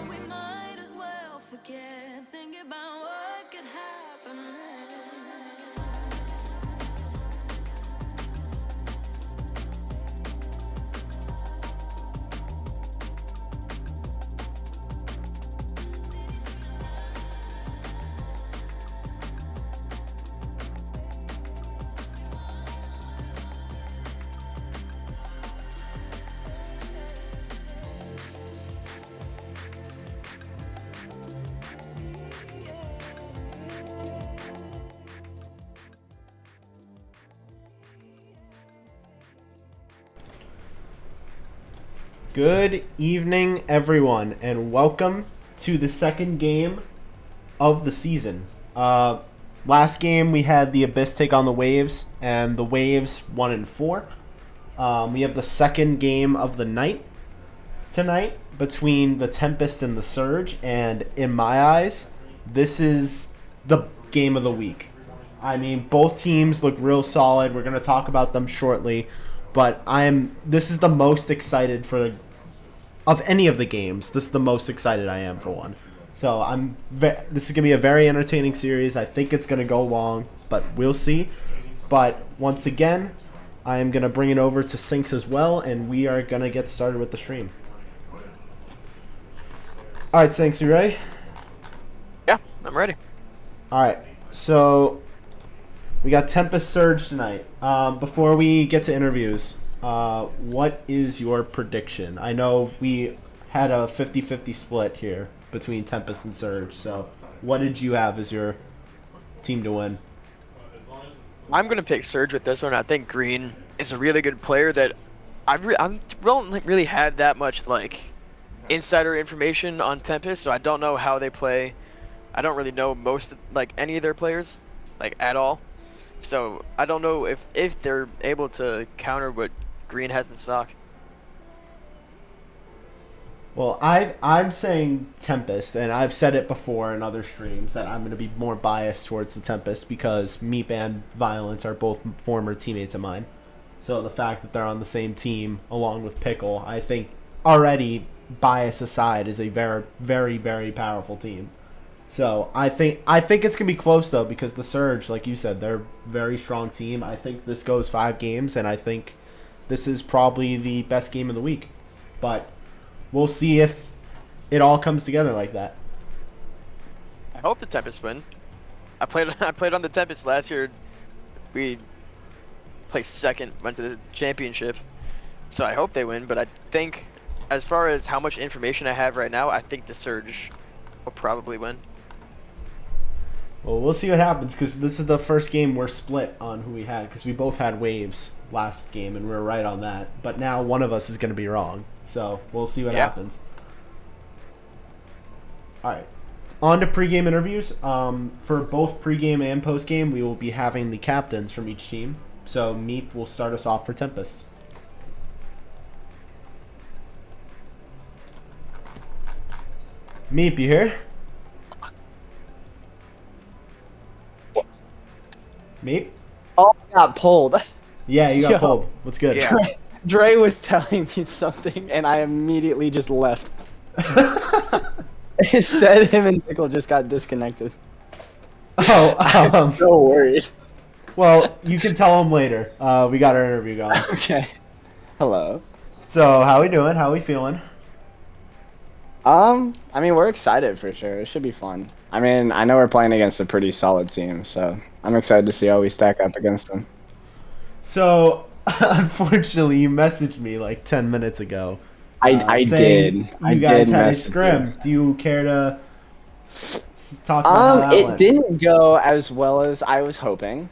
we might as well forget. Think about what could happen next. Good evening, everyone, and welcome to the second game of the season. Last game we had the Abyss take on the Waves, and the Waves 1-4. We have the second game of the night tonight between the Tempest and the Surge, and in my eyes, this is the game of the week. I mean, both teams look real solid. We're going to talk about them shortly, but this is the most excited for of any of the games. This is the most excited I am for one. So this is going to be a very entertaining series. I think it's going to go long, but we'll see. But once again, I am going to bring it over to Sinks as well, and we are going to get started with the stream. All right, Sinks, you ready? Yeah, I'm ready. All right, so we got Tempest Surge tonight. Before we get to interviews, what is your prediction? I know we had a 50-50 split here between Tempest and Surge, so what did you have as your team to win? I'm going to pick Surge with this one. I think Green is a really good player that I don't really had that much insider information on Tempest, so I don't know how they play. I don't really know any of their players at all. So I don't know if they're able to counter what Green has in stock. Well, I'm saying Tempest, and I've said it before in other streams that I'm going to be more biased towards the Tempest because Meep and Violence are both former teammates of mine. So the fact that they're on the same team along with Pickle, I think already, bias aside, is a very, very, very powerful team. So I think it's going to be close, though, because the Surge, like you said, they're a very strong team. I think this goes 5 games, and I think this is probably the best game of the week. But we'll see if it all comes together like that. I hope the Tempest win. I played on the Tempest last year. We placed second, went to the championship. So I hope they win, but I think as far as how much information I have right now, I think the Surge will probably win. Well, we'll see what happens because this is the first game we're split on who we had because we both had Waves last game and we were right on that. But now one of us is going to be wrong. So we'll see what happens. All right. On to pregame interviews. For both pregame and postgame, we will be having the captains from each team. So Meep will start us off for Tempest. Meep, you here? Meep? Oh, I got pulled. Yeah, you got Yo. pulled. What's good? Yeah. Dre was telling me something, and I immediately just left. It said him and Pickle just got disconnected. I Oh, was so worried. well, you can tell him later. We got our interview going. Okay. Hello. So, how we doing? How we feeling? I mean, we're excited for sure. It should be fun. I mean, I know we're playing against a pretty solid team, so I'm excited to see how we stack up against them. So, unfortunately, you messaged me like 10 minutes ago. I saying did. I You guys did had a message scrim. you. Do you care to talk about how that It went? didn't go as well as I was hoping,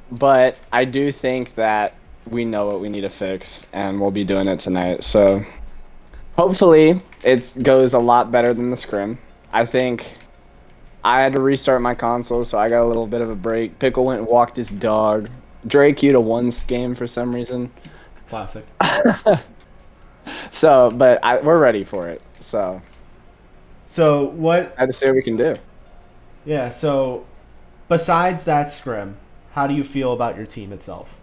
but I do think that we know what we need to fix, and we'll be doing it tonight. So hopefully it goes a lot better than the scrim. I think I had to restart my console, so I got a little bit of a break. Pickle went and walked his dog. Dre queued a once game for some reason. Classic. So, but we're ready for it. So So, what... I had to see what we can do. Yeah, so, besides that scrim, how do you feel about your team itself?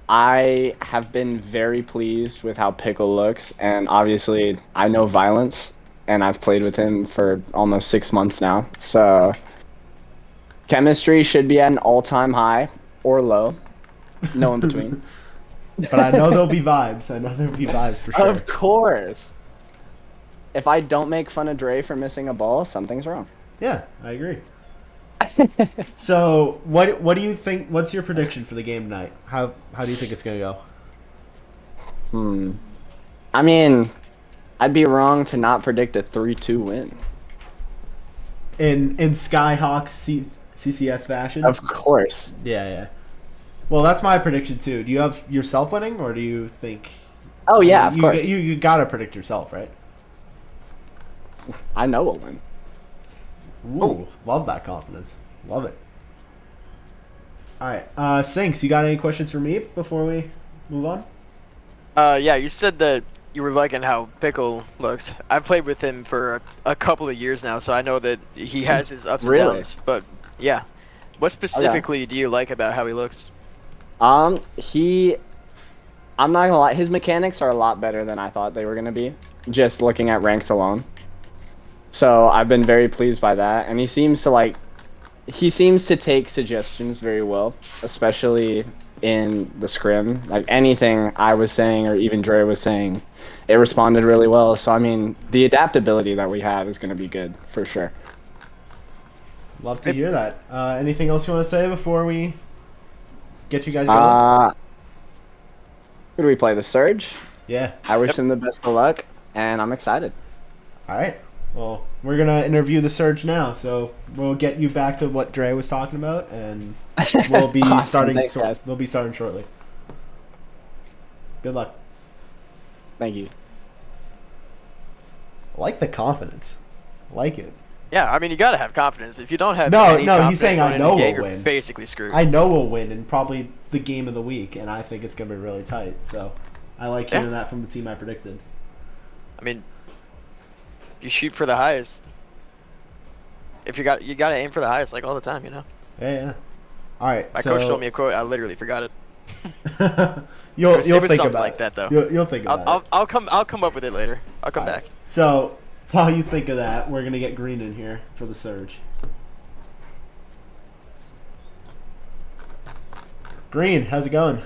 I have been very pleased with how Pickle looks, and obviously I know Violence, and I've played with him for almost 6 months now. So chemistry should be at an all-time high or low, no in between. But I know there'll be vibes. I know there'll be vibes for sure. Of course. If I don't make fun of Dre for missing a ball, something's wrong. Yeah, I agree. So, what do you think? What's your prediction for the game tonight? How do you think it's gonna go? I mean, I'd be wrong to not predict a 3-2 win. In Skyhawks CCS fashion? Of course. Yeah. Well, that's my prediction too. Do you have yourself winning, or do you think? Oh yeah, of course. You gotta predict yourself, right? I know we'll win. Ooh, love that confidence. Love it. All right, Sinks, you got any questions for me before we move on? Yeah, you said that you were liking how Pickle looks. I've played with him for a couple of years now, so I know that he has his ups and Really? downs. But yeah, what specifically do you like about how he looks? I'm not gonna lie, his mechanics are a lot better than I thought they were gonna be, just looking at ranks alone. So I've been very pleased by that, and he seems to take suggestions very well, especially in the scrim. Like anything I was saying or even Dre was saying, it responded really well. So I mean, the adaptability that we have is gonna be good for sure. Love to hear that. Anything else you want to say before we get you guys going? Who do we play? The Surge? Yeah. I wish them the best of luck, and I'm excited. All right. Well, we're gonna interview the Surge now, so we'll get you back to what Dre was talking about, and we'll be Awesome. starting. Thanks, guys. We'll be starting shortly. Good luck. Thank you. I like the confidence. I like it. Yeah, I mean, you gotta have confidence. If you don't have No, any no, confidence he's saying going I into know the game, we'll you're win. basically screwed. I know we'll win, and probably the game of the week, and I think it's gonna be really tight. So, I like hearing that from the team I predicted. I mean, you shoot for the highest. If you gotta aim for the highest, like all the time, you know. Yeah. All right. My coach told me a quote. I literally forgot it. you'll It was think something about like it. that, though. You'll think about it. I'll come up with it later. I'll come All back. right. So while you think of that, we're gonna get Green in here for the Surge. Green, how's it going?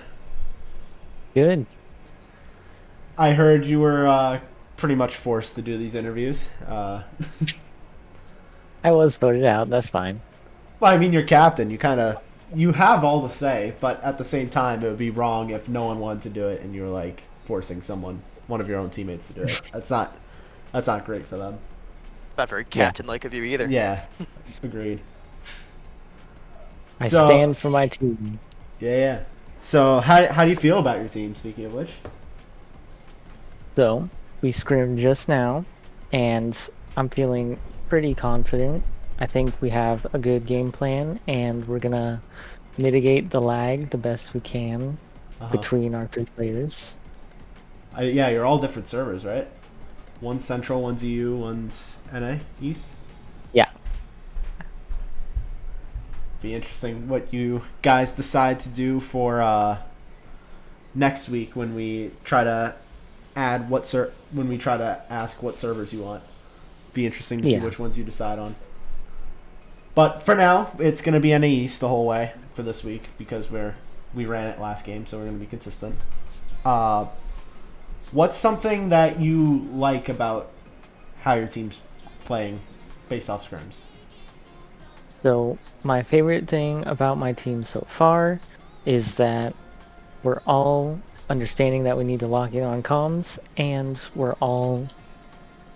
Good. I heard you were pretty much forced to do these interviews. I was voted out. That's fine. Well, I mean, you're captain. You have all the say, but at the same time, it would be wrong if no one wanted to do it and you were like forcing one of your own teammates to do it. That's not great for them. Not very captain-like of you either. Yeah, agreed. I So- stand for my team. Yeah. So how do you feel about your team? Speaking of which, So, we scrimmed just now, and I'm feeling pretty confident. I think we have a good game plan, and we're gonna mitigate the lag the best we can between our three players. yeah, you're all different servers, right? One's Central, one's EU, one's NA East. Yeah. Be interesting what you guys decide to do for next week when we try to ask what servers you want. Be interesting to see which ones you decide on. But for now, it's going to be NA East the whole way for this week because we ran it last game, so we're going to be consistent. What's something that you like about how your team's playing based off scrims? So, my favorite thing about my team so far is that we're all understanding that we need to lock in on comms, and we're all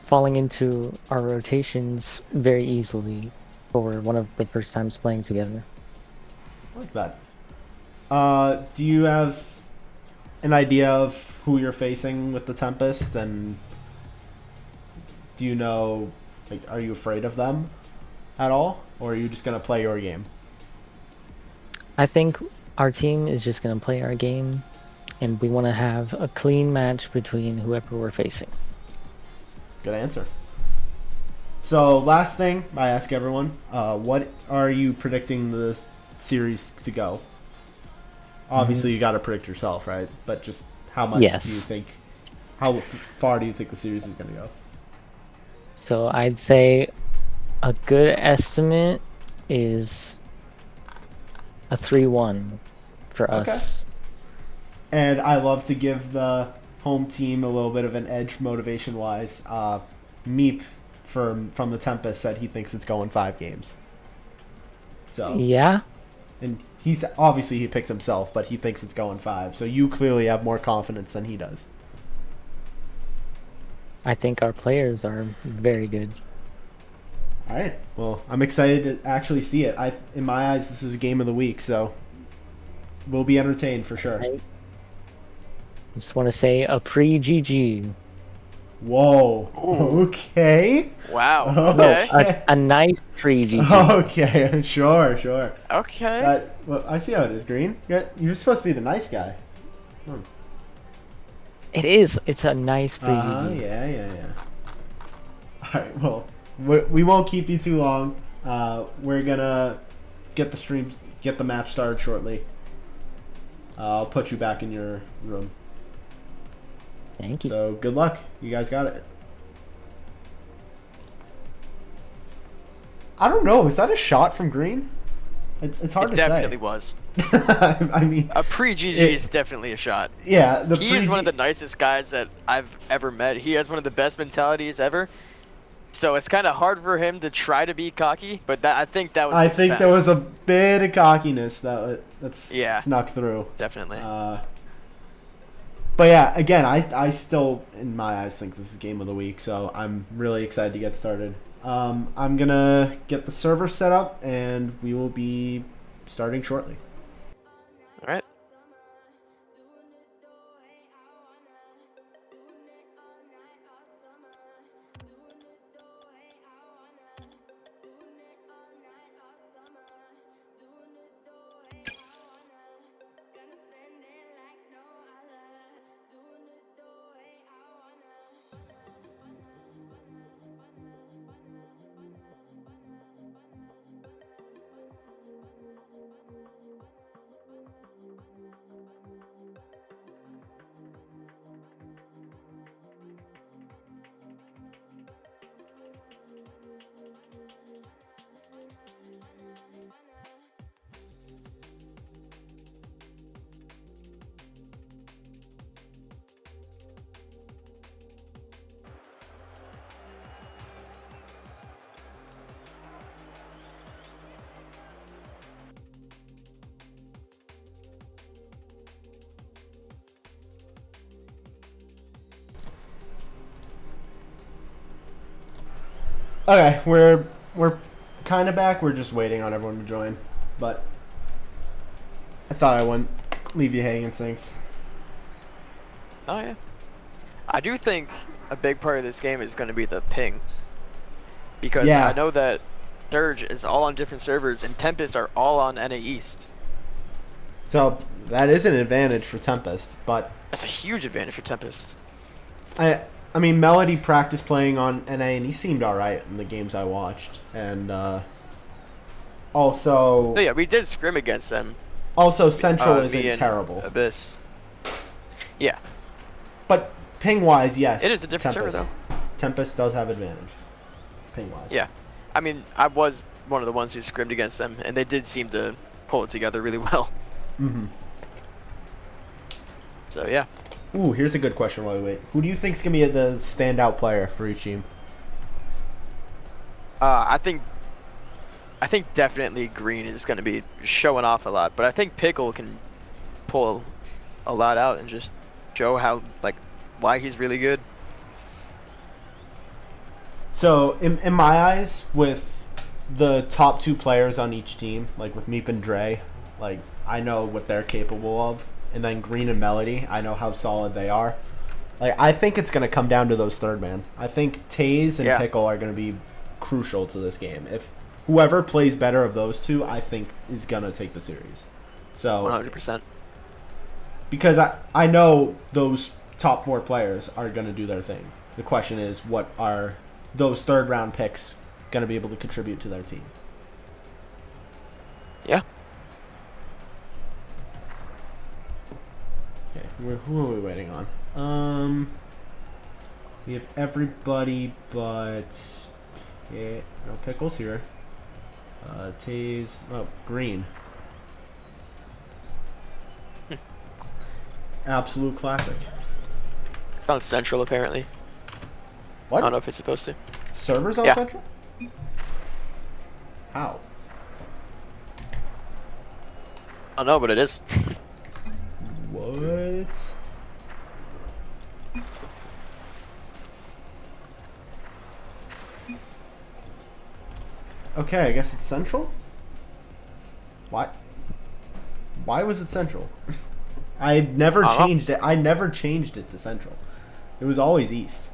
falling into our rotations very easily for one of the first times playing together. I like that. Do you have an idea of who you're facing with the Tempest, and do you know, like, are you afraid of them at all, or are you just gonna play your game? I think our team is just going to play our game, and we want to have a clean match between whoever we're facing. Good answer. So last thing I ask everyone, what are you predicting the series to go? Obviously, you got to predict yourself, right? But just how much Yes. do you think? How far do you think the series is going to go? So I'd say a good estimate is a 3-1 for Okay. us. And I love to give the home team a little bit of an edge motivation-wise. Meep from the Tempest said he thinks it's going 5 games. So Yeah, and he's obviously he picked himself, but he thinks it's going 5. So you clearly have more confidence than he does. I think our players are very good. All right. Well, I'm excited to actually see it. In my eyes, this is a game of the week, so we'll be entertained for sure. I just want to say a pre-GG. Whoa. Ooh. Okay. Wow. No, Okay. a nice pre-GG. Okay. Sure. Okay. Well, I see how it is, Green. You're supposed to be the nice guy. It is. It's a nice pre-GG. Yeah. All right. Well, we won't keep you too long. We're gonna get the match started shortly. I'll put you back in your room. Thank you. So good luck. You guys got it. I don't know. Is that a shot from Green? It's hard It to definitely say. was. I mean, A pre-GG It- is definitely a shot. yeah. He is one of the nicest guys that I've ever met. He has one of the best mentalities ever. So it's kind of hard for him to try to be cocky, but I think that was. I his think intent. there was a bit of cockiness that's Yeah. snuck through. Definitely. But yeah, again, I still, in my eyes, think this is game of the week, so I'm really excited to get started. I'm going to get the server set up, and we will be starting shortly. All right. Okay, we're kind of back. We're just waiting on everyone to join, but I thought I wouldn't leave you hanging, Sinks. Oh yeah. I do think a big part of this game is going to be the ping, because Yeah. I know that Surge is all on different servers and Tempest are all on NA East. So that is an advantage for Tempest, but That's a huge advantage for Tempest. I mean, Melody practiced playing on NA, and he seemed all right in the games I watched. And also, So yeah, we did scrim against them. Central me isn't and terrible. Abyss. Yeah, But ping-wise, yes. it is a different server though. Tempest does have advantage, ping-wise. Yeah, I mean, I was one of the ones who scrimmed against them, and they did seem to pull it together really well. Mm-hmm. So yeah. Ooh, here's a good question while we wait. Who do you think's gonna be the standout player for each team? I think definitely Green is going to be showing off a lot, but I think Pickle can pull a lot out and just show how why he's really good. So, in my eyes, with the top 2 players on each team, like with Meep and Dre, I know what they're capable of. And then Green and Melody, I know how solid they are. I think it's going to come down to those third man. I think Taze and Yeah. Pickle are going to be crucial to this game. If whoever plays better of those 2, I think is going to take the series. So 100%. because I know those top 4 players are going to do their thing. The question is, what are those third round picks going to be able to contribute to their team? Yeah. Who are we waiting on? We have everybody but no Pickles here. Green. Absolute classic. It's on Central apparently. What? I don't know if it's supposed to. Servers on Yeah. Central? How? I don't know, but it is. What? Okay, I guess it's Central? What? Why was it Central? I never changed it. I never changed it to Central. It was always East.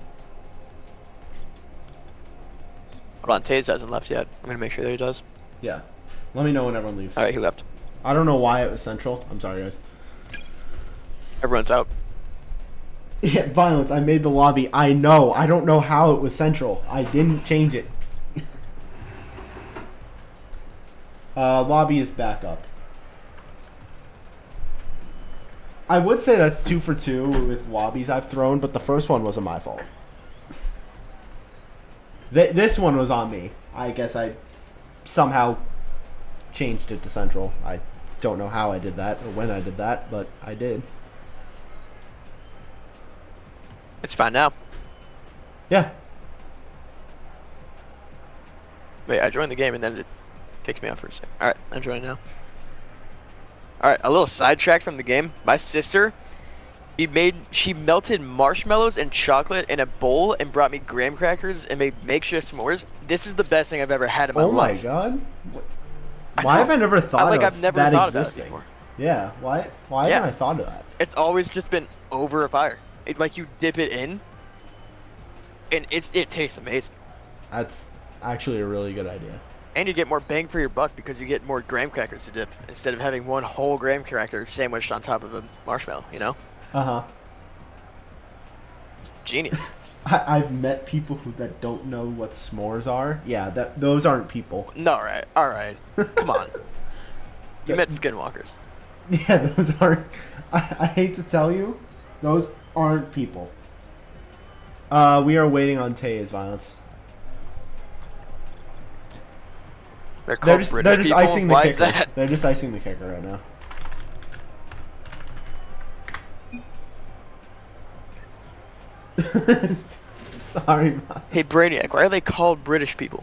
Hold on, Taze hasn't left yet. I'm gonna make sure that he does. Yeah. Let me know when everyone leaves. Alright, he left. I don't know why it was Central. I'm sorry, guys. Everyone's out. Yeah, Violence, I made the lobby. I know. I don't know how it was Central. I didn't change it. Lobby is back up. I would say that's 2 for 2 with lobbies I've thrown, but the first one wasn't my fault. This one was on me. I guess I somehow changed it to Central. I don't know how I did that or when I did that, but I did. It's fine now. Yeah. Wait, I joined the game and then it kicked me out for a second. Alright, I'm joining now. Alright, a little sidetrack from the game. My sister, she melted marshmallows and chocolate in a bowl and brought me graham crackers and made makeshift s'mores. This is the best thing I've ever had in my life. Oh my god. Why have I never thought of I've never that thought about it existing? before. Yeah, why haven't I thought of that? It's always just been over a fire. Like you dip it in and it tastes amazing. That's actually a really good idea. And you get more bang for your buck because you get more graham crackers to dip instead of having one whole graham cracker sandwiched on top of a marshmallow, you know? Uh-huh. Genius. I've met people that don't know what s'mores are. Yeah, those aren't people. No, all right. Come on. You met skinwalkers. Yeah, those aren't... I hate to tell you, those aren't people. We are waiting on Taya's Violence. They're just icing the Why kicker. is that? They're just icing the kicker right now. Sorry, man. Hey Brainiac, why are they called British people?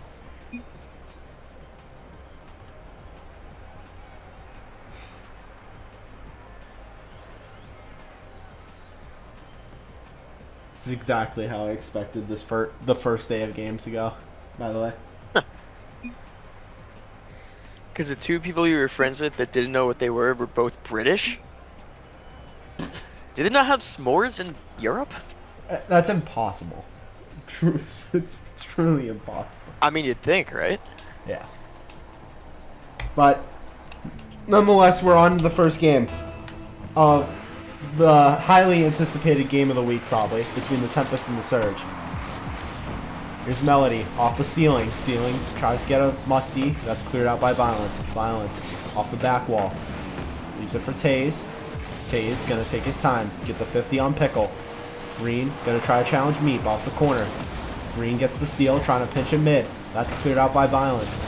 This is exactly how I expected the first day of games to go, by the way. Because the two people you were friends with that didn't know what they were both British? Do they not have s'mores in Europe? That's impossible. It's truly impossible. I mean, you'd think, right? Yeah. But, nonetheless, we're on the first game of the highly anticipated game of the week, probably, between the Tempest and the Surge. Here's Melody, off the ceiling. Ceiling tries to get a musty. That's cleared out by Violence. Violence, off the back wall. Leaves it for Taze. Taze gonna take his time. Gets a 50 on Pickle. Green gonna try to challenge Meep off the corner. Green gets the steal, trying to pinch him mid. That's cleared out by Violence.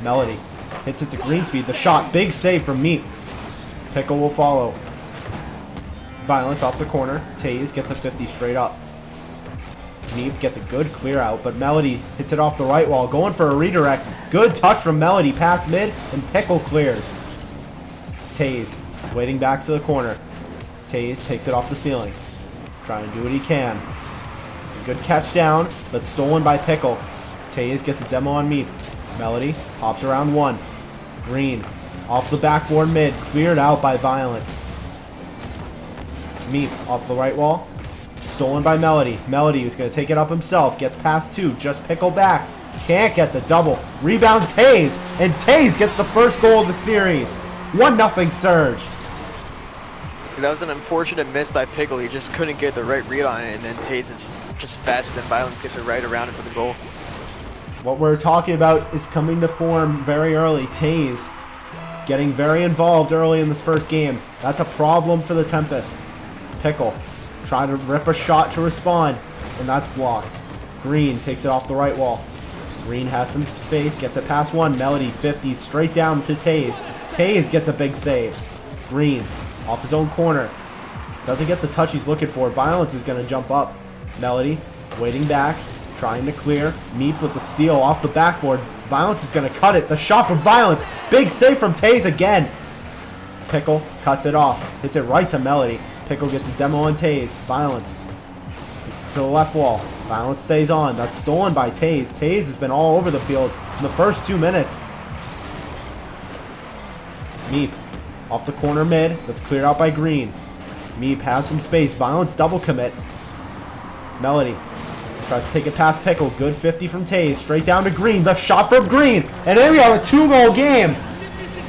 Melody hits it to Greenspeed. The shot, big save from Meep. Pickle will follow. Violence off the corner. Taze gets a 50 straight up. Meep gets a good clear out, but Melody hits it off the right wall, going for a redirect. Good touch from Melody, past mid, and Pickle clears. Taze waiting back to the corner. Taze takes it off the ceiling, trying to do what he can. It's a good catch down, but stolen by Pickle. Taze gets a demo on Meep. Melody hops around one. Green off the backboard mid, cleared out by Violence. Meep off the right wall. Stolen by Melody. Melody was going to take it up himself. Gets past two. Just Pickle back. Can't get the double. Rebound Taze. And Taze gets the first goal of the series. 1-0 Surge. That was an unfortunate miss by Pickle. He just couldn't get the right read on it, and then Taze is just faster than Violence, gets it right around it for the goal. What we're talking about is coming to form very early. Taze getting very involved early in this first game. That's a problem for the Tempest. Pickle trying to rip a shot to respond, and that's blocked. Green takes it off the right wall. Green has some space, gets it past one. Melody 50 straight down to Taze. Taze gets a big save. Green off his own corner. Doesn't get the touch he's looking for. Violence is going to jump up. Melody waiting back, trying to clear. Meep with the steal off the backboard. Violence is going to cut it. The shot from Violence. Big save from Taze again. Pickle cuts it off. Hits it right to Melody. Pickle gets a demo on Taze. Violence. It's to the left wall. Violence stays on. That's stolen by Taze. Taze has been all over the field in the first 2 minutes. Meep off the corner mid. That's cleared out by Green. Meep has some space. Violence double commit. Melody tries to take it past Pickle. Good 50 from Taze. Straight down to Green. The shot from Green. And then we have a 2-goal game.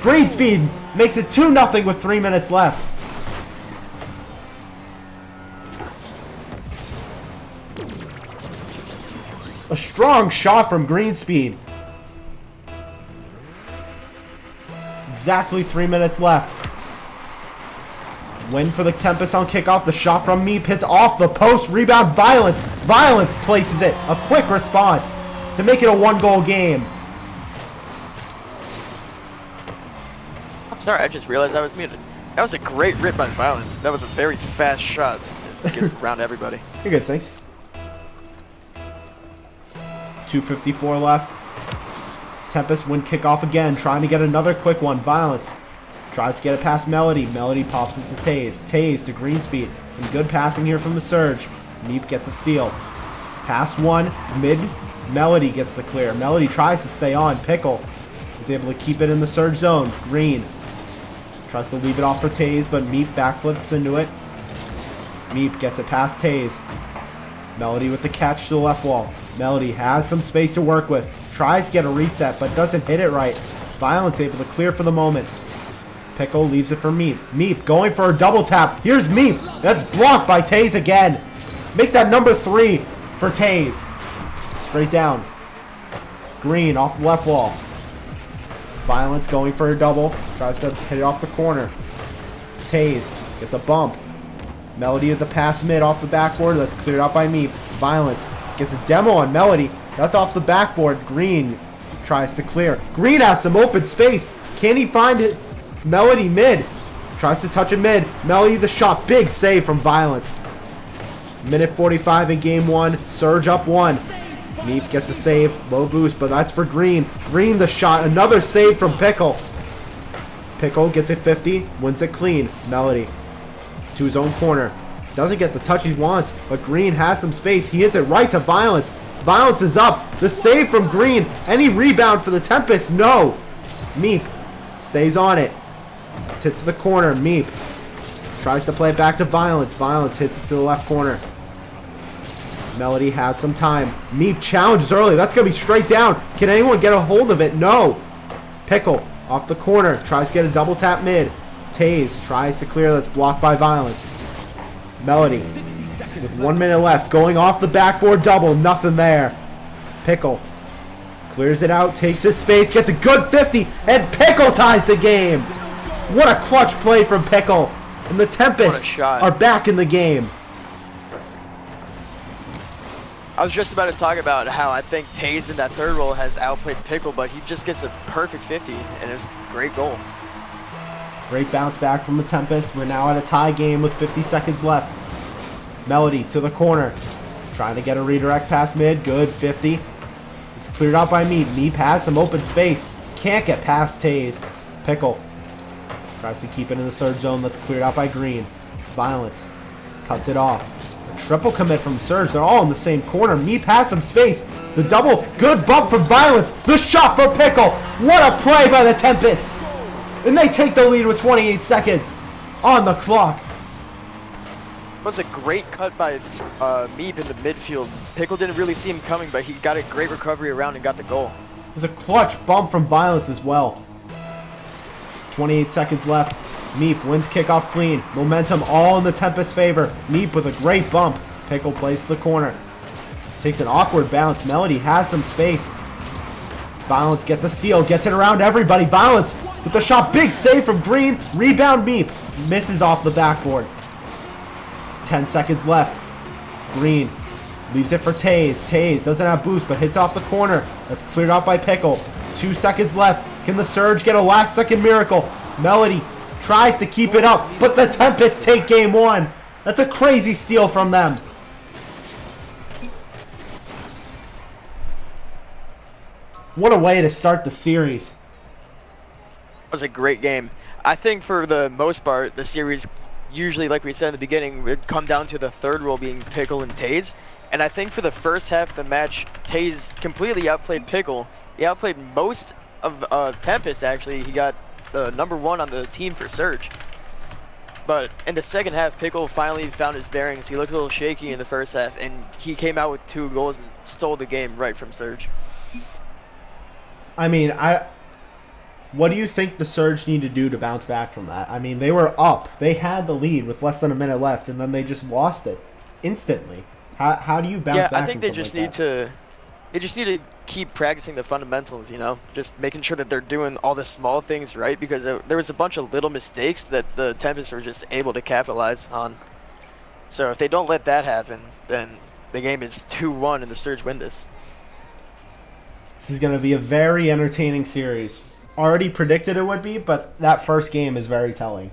Green Speed makes it 2-0 with 3 minutes left. A strong shot from Greenspeed. Exactly 3 minutes left. Win for the Tempest on kickoff. The shot from Meep hits off the post. Rebound Violence. Violence places it. A quick response to make it a 1-goal game. I'm sorry, I just realized I was muted. That was a great rip by Violence. That was a very fast shot. Gets around everybody. You're good, Sinks. 2:54 left. Tempest win kickoff again, trying to get another quick one. Violence tries to get it past Melody. Melody pops it to Taze. Taze to Greenspeed. Some good passing here from the Surge. Meep gets a steal. Past one, mid. Melody gets the clear. Melody tries to stay on. Pickle is able to keep it in the Surge zone. Green tries to leave it off for Taze, but Meep backflips into it. Meep gets it past Taze. Melody with the catch to the left wall. Melody has some space to work with. Tries to get a reset, but doesn't hit it right. Violence able to clear for the moment. Pickle leaves it for Meep. Meep going for a double tap. Here's Meep. That's blocked by Taze again. Make that number 3 for Taze. Straight down. Green off the left wall. Violence going for a double. Tries to hit it off the corner. Taze gets a bump. Melody with the pass mid off the backboard. That's cleared out by Meep. Violence gets a demo on Melody. That's off the backboard. Green tries to clear. Green has some open space. Can he find it? Melody mid. Tries to touch it mid. Melody the shot. Big save from Violence. Minute 45 in game 1. Surge up 1. Meep gets a save. Low boost, but that's for Green. Green the shot. Another save from Pickle. Pickle gets it 50. Wins it clean. Melody to his own corner. Doesn't get the touch he wants, but Green has some space. He hits it right to Violence. Violence is up. The save from Green. Any rebound for the Tempest? No. Meep stays on it. It's hit to the corner. Meep tries to play it back to Violence. Violence hits it to the left corner. Melody has some time. Meep challenges early. That's going to be straight down. Can anyone get a hold of it? No. Pickle off the corner. Tries to get a double tap mid. Taze tries to clear. That's blocked by Violence. Melody with 1 minute left. Going off the backboard double. Nothing there. Pickle clears it out. Takes his space. Gets a good 50. And Pickle ties the game. What a clutch play from Pickle. And the Tempest are back in the game. I was just about to talk about how I think Taze in that third roll has outplayed Pickle, but he just gets a perfect 50, and it was a great goal. Great bounce back from the Tempest. We're now at a tie game with 50 seconds left. Melody to the corner. Trying to get a redirect past mid. Good 50. It's cleared out by Meep. Meep has some open space. Can't get past Taze. Pickle tries to keep it in the Surge zone. That's cleared out by Green. Violence cuts it off. A triple commit from Surge. They're all in the same corner. Meep has some space. The double. Good bump from Violence. The shot for Pickle. What a play by the Tempest. And they take the lead with 28 seconds on the clock. It was a great cut by Meep in the midfield. Pickle didn't really see him coming, but he got a great recovery around and got the goal. There's a clutch bump from Violence as well. 28 seconds left. Meep wins kickoff clean. Momentum all in the Tempest's favor. Meep with a great bump. Pickle plays to the corner. Takes an awkward bounce. Melody has some space. Violence gets a steal. Gets it around everybody. Violence with the shot. Big save from Green. Rebound Meep. Misses off the backboard. 10 seconds left. Green leaves it for Taze. Taze doesn't have boost, but hits off the corner. That's cleared out by Pickle. 2 seconds left. Can the Surge get a last-second miracle? Melody tries to keep it up, but the Tempest take game 1. That's a crazy steal from them. What a way to start the series. That was a great game. I think for the most part, the series usually, like we said in the beginning, would come down to the third role being Pickle and Taze. And I think for the first half of the match, Taze completely outplayed Pickle. He outplayed most of Tempest, actually. He got the #1 on the team for Surge. But in the second half, Pickle finally found his bearings. He looked a little shaky in the first half, and he came out with 2 goals and stole the game right from Surge. I mean, what do you think the Surge need to do to bounce back from that? I mean, they were up. They had the lead with less than a minute left, and then they just lost it instantly. How do you bounce back? Yeah, I think from they just like need to. They just need to keep practicing the fundamentals, you know, just making sure that they're doing all the small things right, because there was a bunch of little mistakes that the Tempest were just able to capitalize on. So if they don't let that happen, then the game is 2-1 and the Surge win this. This is going to be a very entertaining series. Already predicted it would be, but that first game is very telling.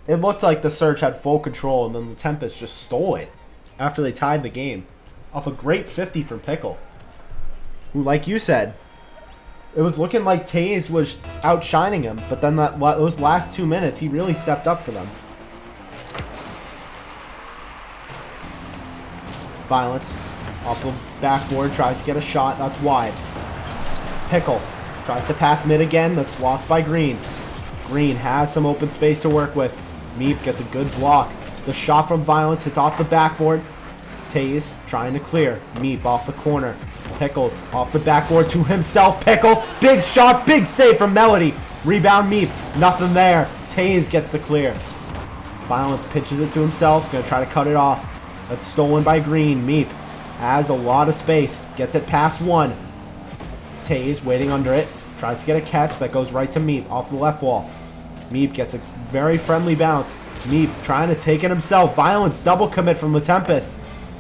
It looked like the Surge had full control, and then the Tempest just stole it after they tied the game off a great 50 from Pickle, who, like you said, it was looking like Taze was outshining him, but then those last 2 minutes, he really stepped up for them. Violence off the backboard, tries to get a shot. That's wide. Pickle tries to pass mid again. That's blocked by Green. Green has some open space to work with. Meep gets a good block. The shot from Violence hits off the backboard. Taze trying to clear. Meep off the corner. Pickle off the backboard to himself. Pickle, big shot, big save from Melody. Rebound Meep, nothing there. Taze gets the clear. Violence pitches it to himself. Gonna try to cut it off. That's stolen by Green. Meep has a lot of space. Gets it past one. Taze waiting under it. Tries to get a catch that goes right to Meep off the left wall. Meep gets a very friendly bounce. Meep trying to take it himself. Violence double commit from the Tempest.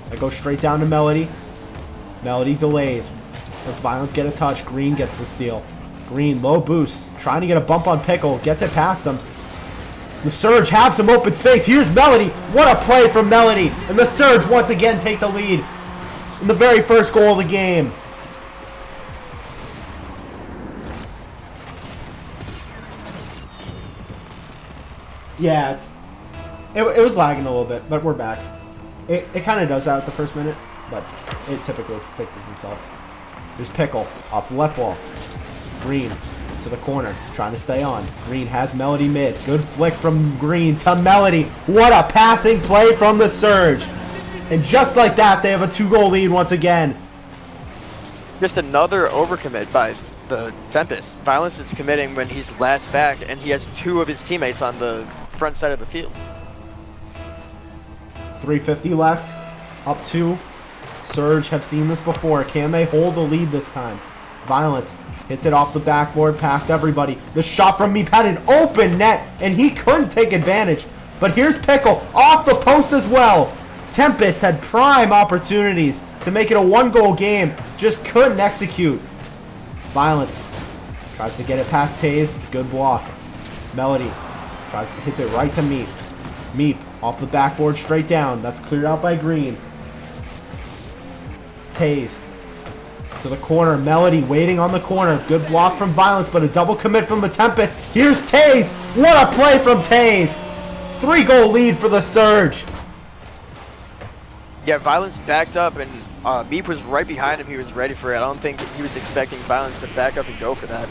That goes straight down to Melody. Melody delays. Lets Violence get a touch. Green gets the steal. Green, low boost. Trying to get a bump on Pickle. Gets it past him. The Surge have some open space. Here's Melody. What a play from Melody. And the Surge once again take the lead in the very first goal of the game. Yeah, it was lagging a little bit, but we're back. It kind of does that at the first minute, but it typically fixes itself. There's Pickle off the left wall. Green to the corner, trying to stay on. Green has Melody mid. Good flick from Green to Melody. What a passing play from the Surge. And just like that, they have a 2-goal lead once again. Just another overcommit by the Tempest. Violence is committing when he's last back, and he has 2 of his teammates on the front side of the field. 3:50 left. Up 2. Surge have seen this before. Can they hold the lead this time? Violence hits it off the backboard past everybody. The shot from Meep had an open net, and he couldn't take advantage. But here's Pickle off the post as well. Tempest had prime opportunities to make it a 1-goal game. Just couldn't execute. Violence tries to get it past Taze. It's a good block. Melody hits it right to Meep. Meep off the backboard straight down. That's cleared out by Green. Taze to the corner. Melody waiting on the corner. Good block from Violence, but a double commit from the Tempest. Here's Taze. What a play from Taze. 3-goal lead for the Surge. Yeah, Violence backed up, and Meep was right behind him. He was ready for it. I don't think he was expecting Violence to back up and go for that.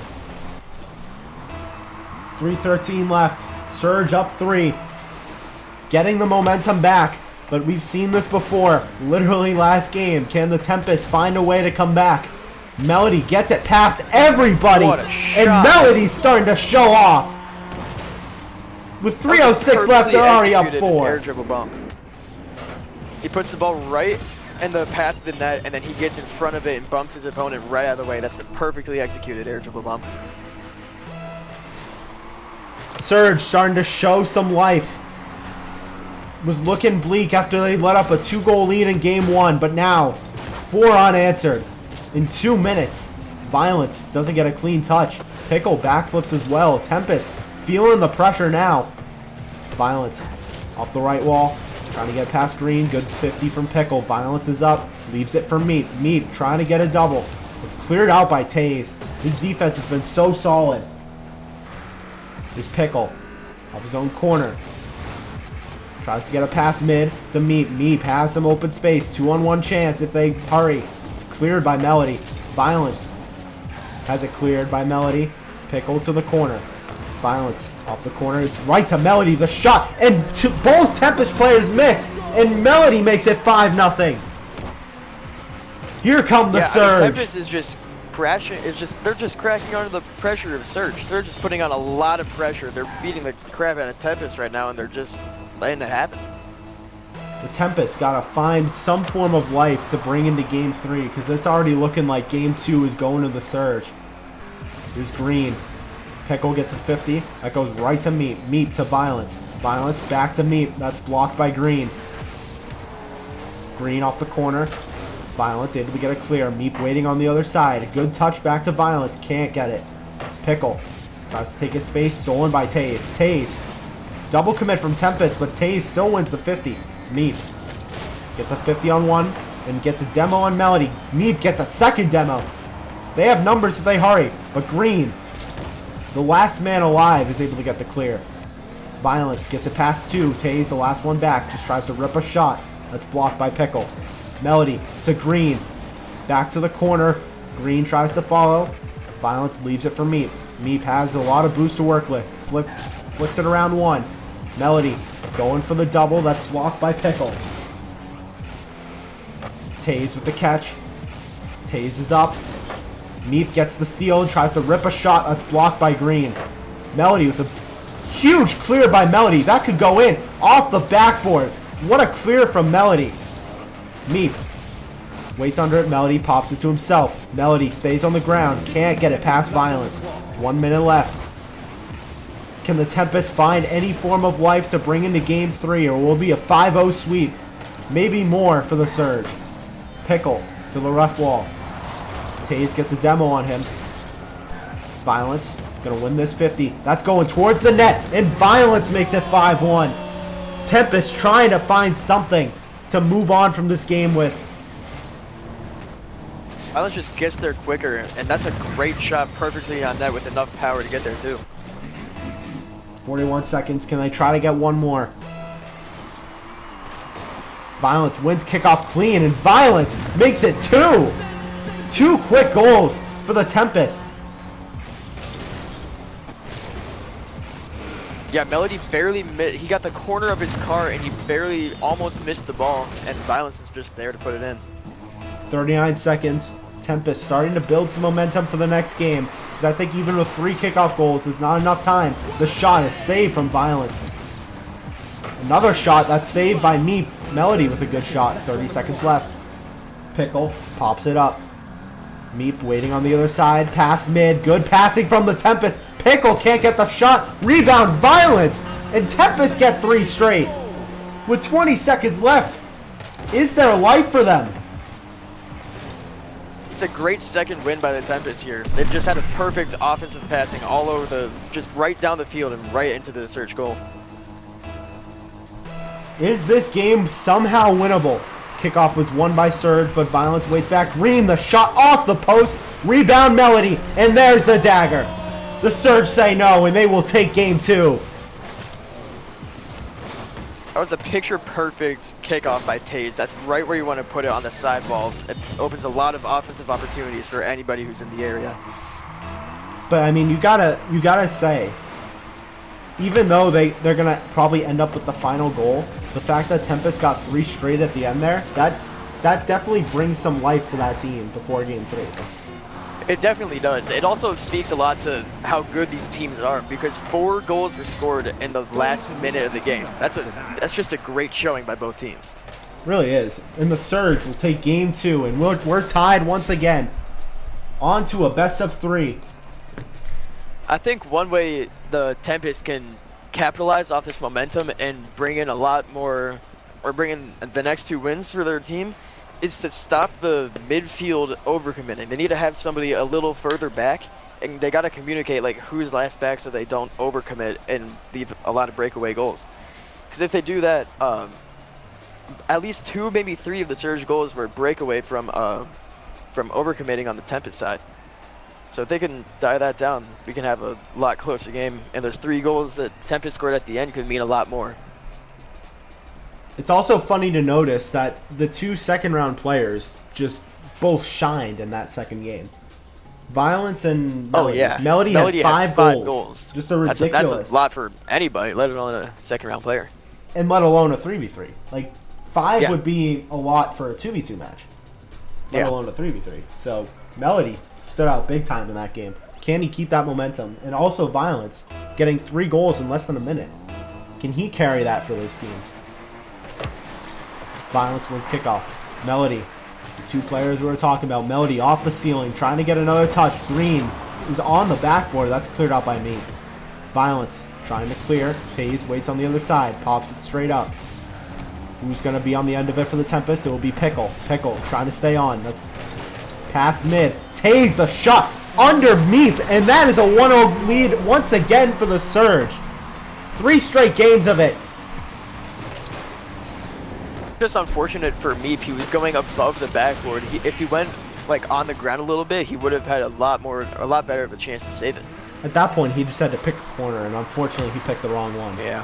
3:13 left. Surge up 3. Getting the momentum back. But we've seen this before. Literally last game. Can the Tempest find a way to come back? Melody gets it past everybody. What a And shot. Melody's starting to show off. With 3:06 left, they're already up Perfectly executed 4. Air dribble bump. He puts the ball right in the path of the net, and then he gets in front of it and bumps his opponent right out of the way. That's a perfectly executed air dribble bump. Surge starting to show some life. was looking bleak after they let up a 2-goal lead in game 1, but now 4 unanswered in 2 minutes. Violence doesn't get a clean touch. Pickle backflips as well. Tempest feeling the pressure now. Violence off the right wall, trying to get past Green. Good 50 from Pickle. Violence is up, leaves it for Meep. Meep trying to get a double. It's cleared out by Taze. His defense has been so solid. Here's Pickle off his own corner. Tries to get a pass mid to Meep. Meep has some open space. 2-on-1 chance if they hurry. It's cleared by Melody. Violence has it cleared by Melody. Pickle to the corner. Violence off the corner. It's right to Melody. The shot. And both Tempest players miss. And Melody makes it 5-0. Here come the surge. I mean, Tempest is just crashing. They're just cracking under the pressure of Surge. They're just putting on a lot of pressure. They're beating the crap out of Tempest right now, and they're just letting it happen. The Tempest gotta find some form of life to bring into game 3, because it's already looking like game 2 is going to the Surge. Here's Green. Pickle gets a 50. That goes right to Meep. Meep to Violence. Violence back to Meep. That's blocked by Green. Green off the corner. Violence able to get a clear. Meep waiting on the other side. Good touch back to Violence. Can't get it. Pickle tries to take his space. Stolen by Taze. Taze. Double commit from Tempest, but Taze still wins the 50. Meep gets a 50 on one and gets a demo on Melody. Meep gets a second demo. They have numbers if they hurry, but Green, the last man alive, is able to get the clear. Violence gets it past 2. Taze, the last one back, just tries to rip a shot. That's blocked by Pickle. Melody to Green. Back to the corner. Green tries to follow. Violence leaves it for Meep. Meep has a lot of boost to work with. Flicks it around 1. Melody going for the double. That's blocked by Pickle. Taze with the catch. Taze is up. Meep gets the steal and tries to rip a shot. That's blocked by Green. Melody with a huge clear by Melody. That could go in off the backboard. What a clear from Melody. Meep waits under it. Melody pops it to himself. Melody stays on the ground. Can't get it past Violence. 1 minute left. Can the Tempest find any form of life to bring into game 3, or will it be a 5-0 sweep? Maybe more for the Surge. Pickle to the left wall. Taze gets a demo on him. Violence gonna win this 50. That's going towards the net, and Violence makes it 5-1. Tempest trying to find something to move on from this game with. Violence just gets there quicker, and that's a great shot perfectly on net with enough power to get there too. 41 seconds. Can they try to get one more? Violence wins kickoff clean, and Violence makes it 2. 2 quick goals for the Tempest. Yeah, Melody barely he got the corner of his car and he barely almost missed the ball, and Violence is just there to put it in. 39 seconds. Tempest starting to build some momentum for the next game, because I think even with 3 kickoff goals, it's not enough time. The shot is saved from Violence. Another shot that's saved by Meep. Melody with a good shot. 30 seconds left. Pickle pops it up. Meep waiting on the other side. Pass mid. Good passing from the Tempest. Pickle can't get the shot. Rebound Violence. And Tempest get 3 straight. With 20 seconds left. Is there life for them? It's a great second win by the Tempest here. They've just had a perfect offensive passing all over just right down the field and right into the Surge goal. Is this game somehow winnable? Kickoff was won by Surge, but Violence waits back. Green, the shot off the post. Rebound Melody, and there's the dagger. The Surge say no, and they will take game 2. That was a picture-perfect kickoff by Taze. That's right where you want to put it on the sidewall. It opens a lot of offensive opportunities for anybody who's in the area. But I mean, you gotta say, even though they're gonna probably end up with the final goal, the fact that Tempest got 3 straight at the end there, that definitely brings some life to that team before game 3. It definitely does. It also speaks a lot to how good these teams are, because 4 goals were scored in the last minute of the game. That's just a great showing by both teams. Really is. And the Surge will take game 2, and we're tied once again. On to a best of 3. I think one way the Tempest can capitalize off this momentum and bring in a lot more, or bring in the next 2 wins for their team, is to stop the midfield overcommitting. They need to have somebody a little further back, and they got to communicate like who's last back so they don't overcommit and leave a lot of breakaway goals. Because if they do that, at least 2, maybe 3 of the Surge goals were breakaway from overcommitting on the Tempest side. So if they can die that down, we can have a lot closer game. And those 3 goals that Tempest scored at the end could mean a lot more. It's also funny to notice that the 2 second-round players just both shined in that second game. Violence and Melody. Oh, yeah. Melody had 5 goals. Just a ridiculous. That's a lot for anybody, let alone a second-round player. And let alone a 3v3. Like, 5 Yeah. would be a lot for a 2v2 match. Let alone a 3v3. So, Melody stood out big time in that game. Can he keep that momentum? And also Violence, getting 3 goals in less than a minute. Can he carry that for this team? Violence wins kickoff. Melody, the 2 players we were talking about. Melody off the ceiling, trying to get another touch. Green is on the backboard. That's cleared out by me. Violence trying to clear. Taze waits on the other side. Pops it straight up. Who's going to be on the end of it for the Tempest? It will be Pickle. Pickle trying to stay on. That's past mid. Taze the shot underneath. And that is a 1-0 lead once again for the Surge. 3 straight games of it. Just unfortunate for Meep, he was going above the backboard. If he went like on the ground a little bit, he would have had a lot better of a chance to save it. At that point, he just had to pick a corner, and unfortunately, he picked the wrong one. Yeah.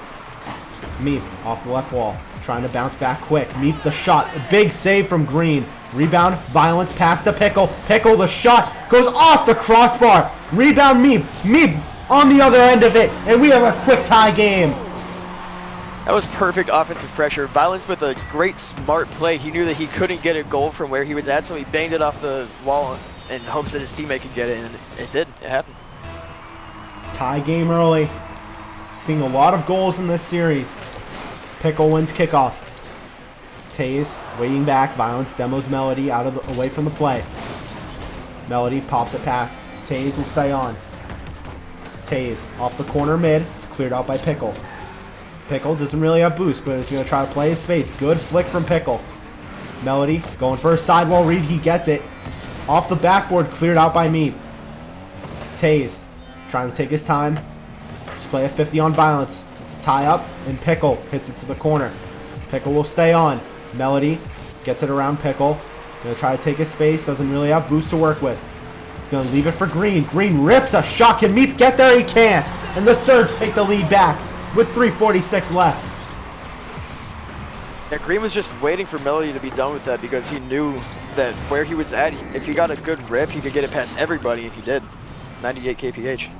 Meep off the left wall, trying to bounce back quick. Meep the shot, a big save from Green. Rebound, Violence, pass to Pickle. Pickle the shot, goes off the crossbar. Rebound, Meep. Meep on the other end of it, and we have a quick tie game. That was perfect offensive pressure. Violence with a great smart play. He knew that he couldn't get a goal from where he was at, so he banged it off the wall in hopes that his teammate could get it, and it did. It happened. Tie game early. Seeing a lot of goals in this series. Pickle wins kickoff. Taze waiting back. Violence demos Melody away from the play. Melody pops it past. Taze will stay on. Taze off the corner mid. It's cleared out by Pickle. Pickle doesn't really have boost, but he's going to try to play his space. Good flick from Pickle. Melody going for a sidewall read. He gets it. Off the backboard, cleared out by me. Taze trying to take his time. Just play a 50 on Violence. It's a tie up, and Pickle hits it to the corner. Pickle will stay on. Melody gets it around Pickle. Going to try to take his space. Doesn't really have boost to work with. He's going to leave it for Green. Green rips a shot. Can Meep get there? He can't. And the Surge take the lead back with 3:46 left. Yeah, Green was just waiting for Melody to be done with that because he knew that where he was at, if he got a good rip, he could get it past everybody, and he did. 98 kph.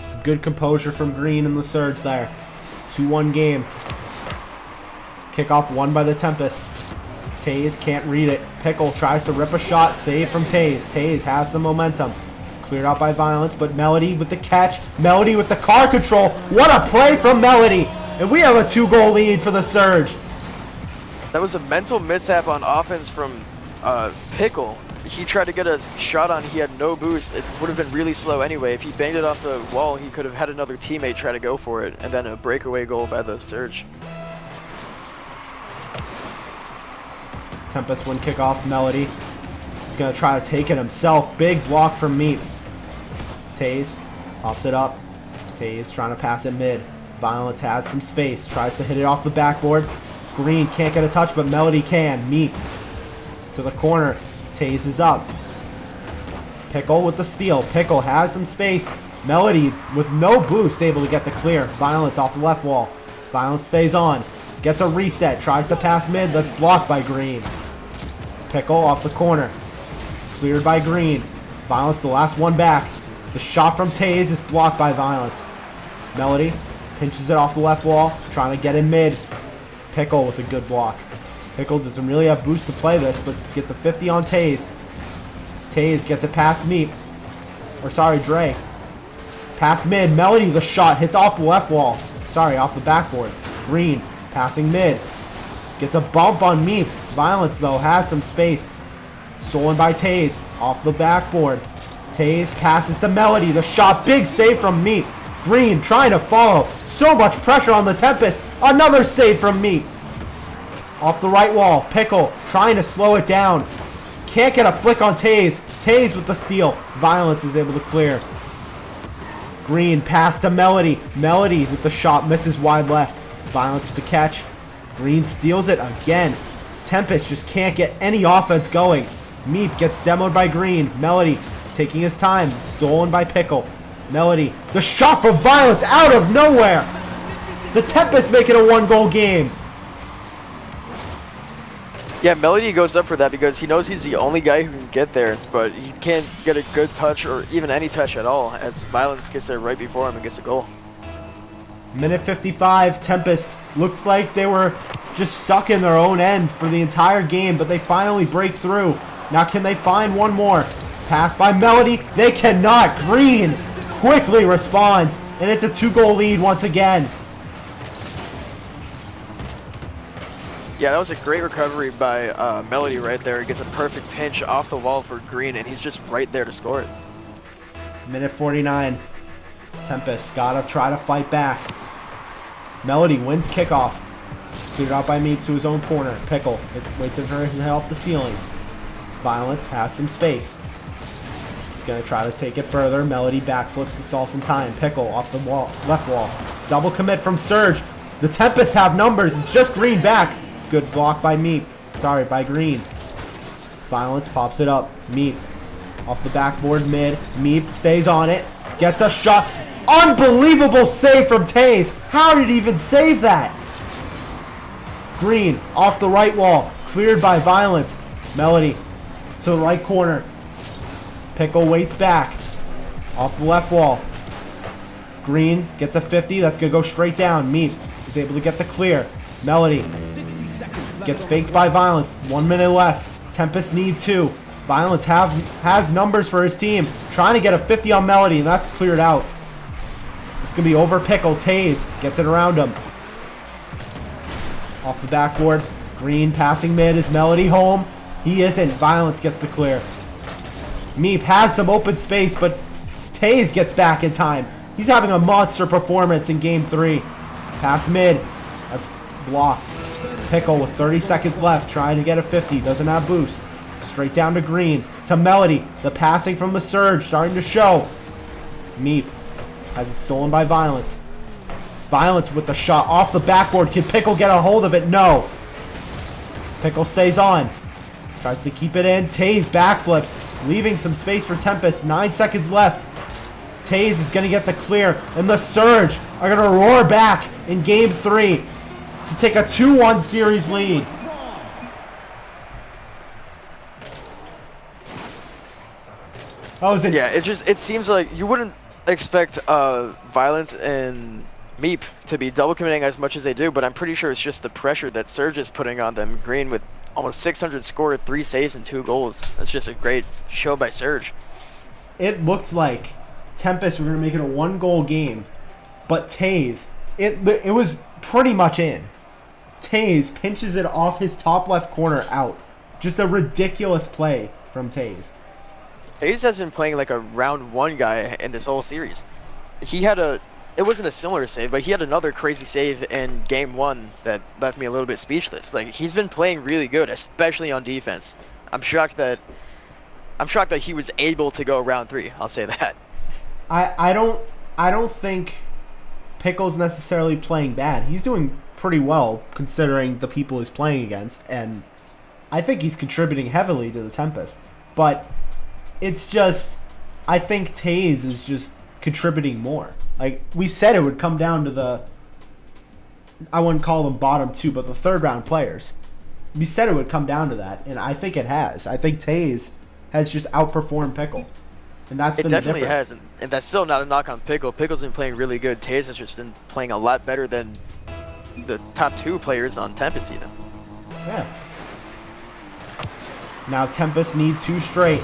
Some good composure from Green and the Surge there. 2-1 game. Kickoff won by the Tempest. Taze can't read it. Pickle tries to rip a shot. Save from Taze. Taze has some momentum. Cleared out by Violence, but Melody with the catch. Melody with the car control. What a play from Melody! And we have a 2-goal lead for the Surge. That was a mental mishap on offense from Pickle. He tried to get a shot on, he had no boost. It would have been really slow anyway. If he banged it off the wall, he could have had another teammate try to go for it, and then a breakaway goal by the Surge. Tempest win kickoff. Melody. He's going to try to take it himself. Big block from Meep. Taze pops it up. Taze trying to pass it mid. Violence has some space. Tries to hit it off the backboard. Green can't get a touch, but Melody can. Meep to the corner. Taze is up. Pickle with the steal. Pickle has some space. Melody with no boost able to get the clear. Violence off the left wall. Violence stays on. Gets a reset. Tries to pass mid. That's blocked by Green. Pickle off the corner. Cleared by Green. Violence the last one back. The shot from Taze is blocked by Violence. Melody pinches it off the left wall, trying to get in mid. Pickle with a good block. Pickle doesn't really have boost to play this, but gets a 50 on Taze. Taze gets it past Meep. Or sorry, Dre. Past mid. Melody, the shot hits off the left wall. Sorry, off the backboard. Green passing mid. Gets a bump on Meep. Violence, though, has some space. Stolen by Taze. Off the backboard. Taze passes to Melody. The shot. Big save from Meep. Green trying to follow. So much pressure on the Tempest. Another save from Meat. Off the right wall. Pickle trying to slow it down. Can't get a flick on Taze. Taze with the steal. Violence is able to clear. Green pass to Melody. Melody with the shot. Misses wide left. Violence with the catch. Green steals it again. Tempest just can't get any offense going. Meep gets demoed by Green. Melody taking his time. Stolen by Pickle. Melody. The shot for Violence out of nowhere. The Tempest make it a 1-goal game. Yeah, Melody goes up for that because he knows he's the only guy who can get there, but he can't get a good touch or even any touch at all, as Violence gets there right before him and gets a goal. Minute 55, Tempest looks like they were just stuck in their own end for the entire game, but they finally break through. Now can they find one more? Pass by Melody. They cannot. Green quickly responds, and it's a 2-goal lead once again. Yeah, that was a great recovery by Melody right there. He gets a perfect pinch off the wall for Green, and he's just right there to score it. Minute 49. Tempest gotta try to fight back. Melody wins kickoff. Cleared out by Meep to his own corner. Pickle waits for him to head off the ceiling. Violence has some space. He's gonna try to take it further. Melody backflips to solve some time. Pickle off the wall, left wall. Double commit from Surge. The Tempest have numbers. It's just Green back. Good block by Meep. Sorry, by Green. Violence pops it up. Meep off the backboard mid. Meep stays on it. Gets a shot. Unbelievable save from Taze. How did he even save that? Green off the right wall. Cleared by Violence. Melody to the right corner. Pickle waits back. Off the left wall. Green gets a 50. That's going to go straight down. Meep is able to get the clear. Melody gets faked by Violence. 1 minute left. Tempest need 2. Violence has numbers for his team. Trying to get a 50 on Melody, and that's cleared out. It's going to be over Pickle. Taze gets it around him. Off the backboard. Green passing mid. Is Melody home? He isn't. Violence gets the clear. Meep has some open space, but Taze gets back in time. He's having a monster performance in Game 3. Pass mid. That's blocked. Pickle with 30 seconds left, trying to get a 50. Doesn't have boost. Straight down to Green. To Melody. The passing from the Surge starting to show. Meep has it stolen by Violence. Violence with the shot off the backboard. Can Pickle get a hold of it? No. Pickle stays on. Tries to keep it in. Taze backflips, leaving some space for Tempest. 9 seconds left. Taze is going to get the clear, and the Surge are going to roar back in Game 3 to take a 2-1 series lead. Yeah, it seems like you wouldn't expect Violence and Meep to be double committing as much as they do, but I'm pretty sure it's just the pressure that Surge is putting on them. Green with almost 600 score, 3 saves and 2 goals. That's just a great show by Surge. It looked like Tempest were going to make it a 1-goal game, but Taze, it was pretty much in. Taze pinches it off his top left corner out. Just a ridiculous play from Taze. Taze has been playing like a round 1 guy in this whole series. It wasn't a similar save, but he had another crazy save in Game 1 that left me a little bit speechless. Like, he's been playing really good, especially on defense. I'm shocked that he was able to go round 3. I'll say that. I don't think Pickle's necessarily playing bad. He's doing pretty well considering the people he's playing against, and I think he's contributing heavily to the Tempest. But it's just, I think Taze is just contributing more. Like, we said it would come down to the, I wouldn't call them bottom 2, but the third round players. We said it would come down to that, and I think it has. I think Taze has just outperformed Pickle. And that's been the difference. It definitely has, and that's still not a knock on Pickle. Pickle's been playing really good. Taze has just been playing a lot better than the top 2 players on Tempest even. Yeah. Now Tempest need 2 straight.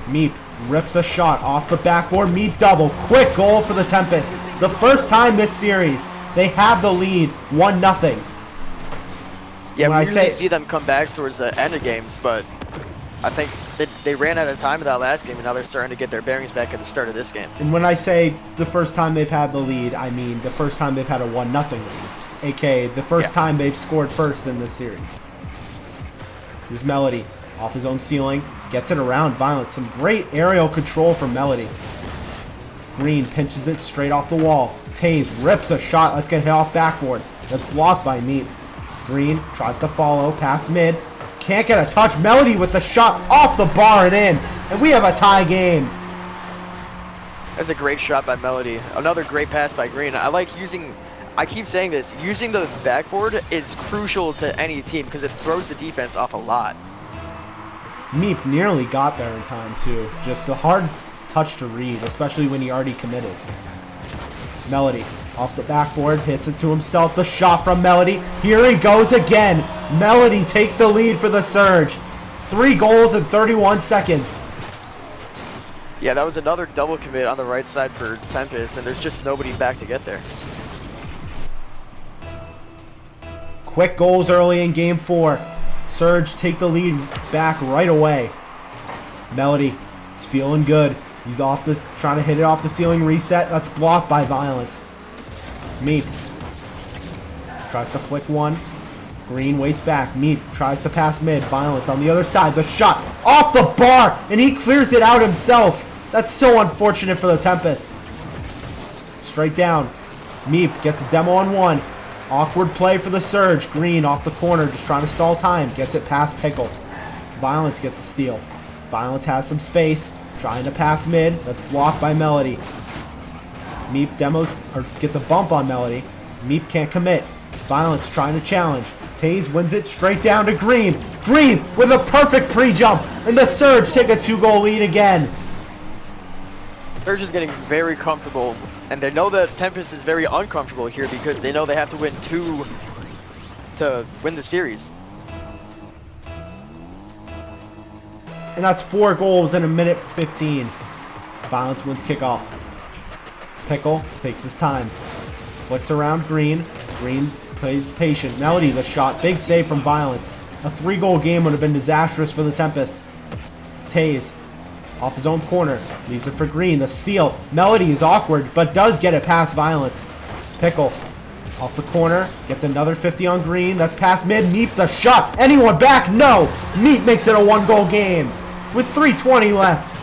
Meep rips a shot off the backboard. Meep double. Quick goal for the Tempest. The first time this series, they have the lead 1-0. Yeah, we usually see them come back towards the end of games, but I think they ran out of time in that last game, and now they're starting to get their bearings back at the start of this game. And when I say the first time they've had the lead, I mean the first time they've had a 1-0 lead, aka the first time they've scored first in this series. Here's Melody, off his own ceiling, gets it around Violence. Some great aerial control from Melody. Green pinches it straight off the wall. Taze rips a shot. Let's get hit off backboard. That's blocked by Meat. Green tries to follow, pass mid. Can't get a touch. Melody with the shot off the bar and in. And we have a tie game. That's a great shot by Melody. Another great pass by Green. I keep saying this, using the backboard is crucial to any team because it throws the defense off a lot. Meep nearly got there in time too. Just a hard touch to read, especially when he already committed. Melody off the backboard, hits it to himself. The shot from Melody. Here he goes again. Melody takes the lead for the Surge. 3 goals in 31 seconds. Yeah, that was another double commit on the right side for Tempest, and there's just nobody back to get there. Quick goals early in game 4. Surge take the lead back right away. Melody is feeling good. He's trying to hit it off the ceiling reset. That's blocked by Violence. Meep tries to flick one. Green waits back. Meep tries to pass mid. Violence on the other side. The shot off the bar, and he clears it out himself. That's so unfortunate for the Tempest. Straight down. Meep gets a demo on one. Awkward play for the Surge. Green off the corner, just trying to stall time. Gets it past Pickle. Violence gets a steal. Violence has some space. Trying to pass mid. That's blocked by Melody. Meep gets a bump on Melody. Meep can't commit. Violence trying to challenge. Taze wins it straight down to Green. Green with a perfect pre-jump. And the Surge take a 2-goal lead again. Surge is getting very comfortable, and they know that Tempest is very uncomfortable here because they know they have to win 2 to win the series. And that's 4 goals in a minute 15. Violence wins kickoff. Pickle takes his time. Flicks around Green. Green plays patient. Melody, the shot. Big save from Violence. A 3-goal game would have been disastrous for the Tempest. Taze, off his own corner. Leaves it for Green. The steal. Melody is awkward, but does get it past Violence. Pickle, off the corner. Gets another 50 on Green. That's past mid. Meep the shot. Anyone back? No! Meep makes it a 1-goal game. With 3:20 left.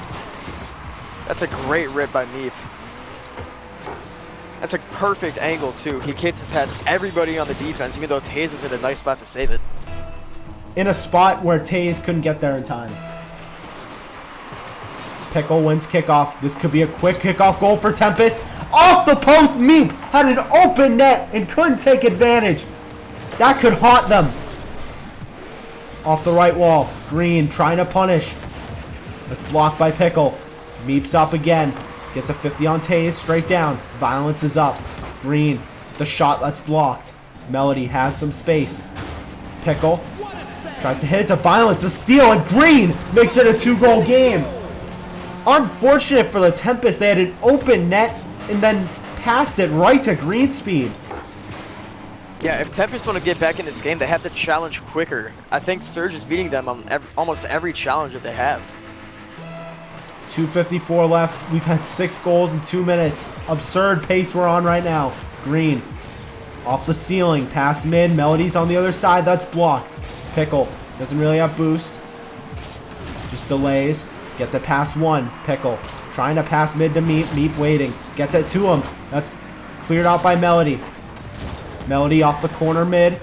That's a great rip by Meep. That's a perfect angle, too. He gets it past everybody on the defense, even though Taze was in a nice spot to save it. In a spot where Taze couldn't get there in time. Pickle wins kickoff. This could be a quick kickoff goal for Tempest. Off the post, Meep had an open net and couldn't take advantage. That could haunt them. Off the right wall. Green trying to punish. That's blocked by Pickle. Meep's up again. Gets a 50 on Taze. Straight down. Violence is up. Green. The shot that's blocked. Melody has some space. Pickle tries to hit it to Violence. A steal, and Green makes it a 2-goal game. Unfortunate for the Tempest. They had an open net and then passed it right to Green speed. Yeah, if Tempest want to get back in this game, they have to challenge quicker. I think Surge is beating them on almost every challenge that they have. 2:54 left. We've had 6 goals in 2 minutes. Absurd pace we're on right now. Green off the ceiling. Pass mid. Melody's on the other side. That's blocked. Pickle doesn't really have boost. Just delays. Gets it past one. Pickle trying to pass mid to Meep. Meep waiting. Gets it to him. That's cleared out by Melody. Melody off the corner mid.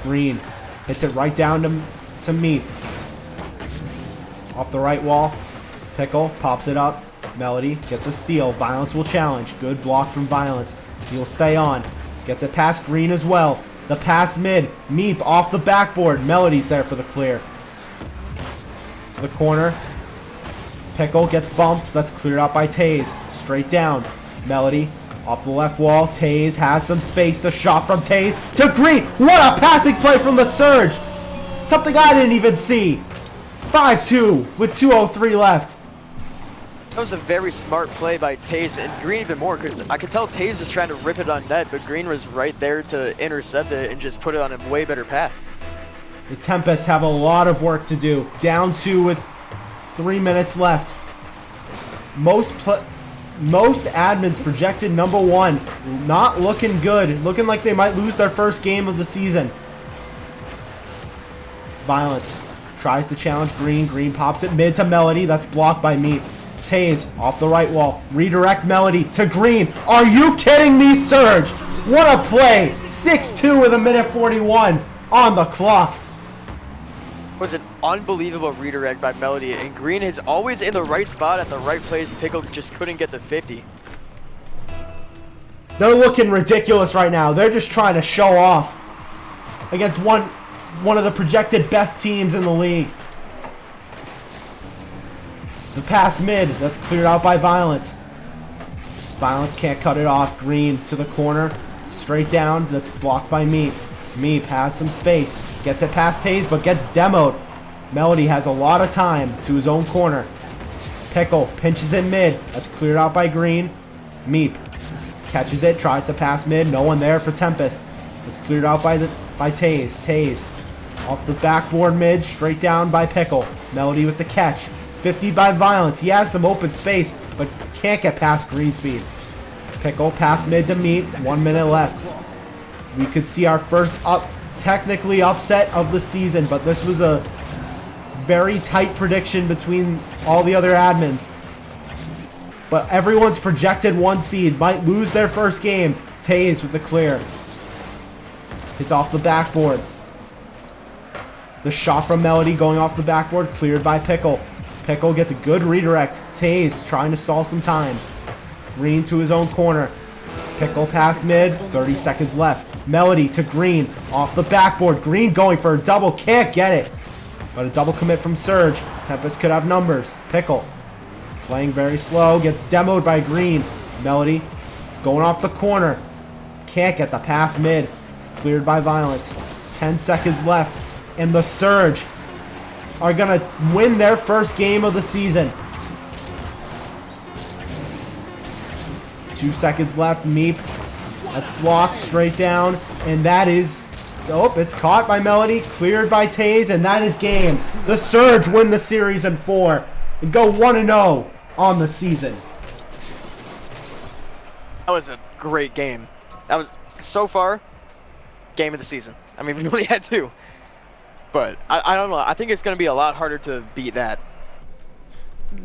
Green hits it right down to Meep. Off the right wall. Pickle pops it up. Melody gets a steal. Violence will challenge. Good block from Violence. He'll stay on. Gets it past Green as well. The pass mid. Meep off the backboard. Melody's there for the clear. To the corner. Pickle gets bumped. That's cleared out by Taze. Straight down. Melody off the left wall. Taze has some space. The shot from Taze to Green. What a passing play from the Surge. Something I didn't even see. 5-2 with 2:03 left. That was a very smart play by Taze, and Green even more, because I could tell Taze was trying to rip it on net, but Green was right there to intercept it and just put it on a way better path. The Tempest have a lot of work to do. Down 2 with 3 minutes left. Most admins projected number 1. Not looking good. Looking like they might lose their first game of the season. Violence tries to challenge Green. Green pops it mid to Melody. That's blocked by me. Taze off the right wall. Redirect Melody to Green. Are you kidding me, Surge? What a play. 6-2 with 1:41 on the clock. Was an unbelievable redirect by Melody, and Green is always in the right spot at the right place. Pickle just couldn't get the 50. They're looking ridiculous right now. They're just trying to show off against one of the projected best teams in the league. The pass mid, that's cleared out by Violence. Violence can't cut it off. Green to the corner, straight down, that's blocked by Meep. Meep has some space, gets it past Taze, but gets demoed. Melody has a lot of time to his own corner. Pickle pinches in mid, that's cleared out by Green. Meep catches it, tries to pass mid, no one there for Tempest. It's cleared out by Taze. Taze off the backboard mid, straight down by Pickle. Melody with the catch. 50 by Violence. He has some open space, but can't get past Green speed. Pickle pass mid to Meep. 1 minute left. We could see our first technically upset of the season, but this was a very tight prediction between all the other admins. But everyone's projected 1 seed. Might lose their first game. Taze with the clear. It's off the backboard. The shot from Melody going off the backboard, cleared by Pickle. Pickle gets a good redirect. Taze trying to stall some time. Green to his own corner. Pickle pass mid, 30 seconds left. Melody to Green, off the backboard. Green going for a double, can't get it. But a double commit from Surge. Tempest could have numbers. Pickle playing very slow, gets demoed by Green. Melody going off the corner. Can't get the pass mid. Cleared by Violence. 10 seconds left. And the Surge are going to win their first game of the season. 2 seconds left. Meep. That's blocked straight down. And that is... Oh, it's caught by Melody. Cleared by Taze. And that is game. The Surge win the series in 4. And go 1-0 on the season. That was a great game. That was, so far, game of the season. I mean, we only had 2. But, I don't know. I think it's going to be a lot harder to beat that.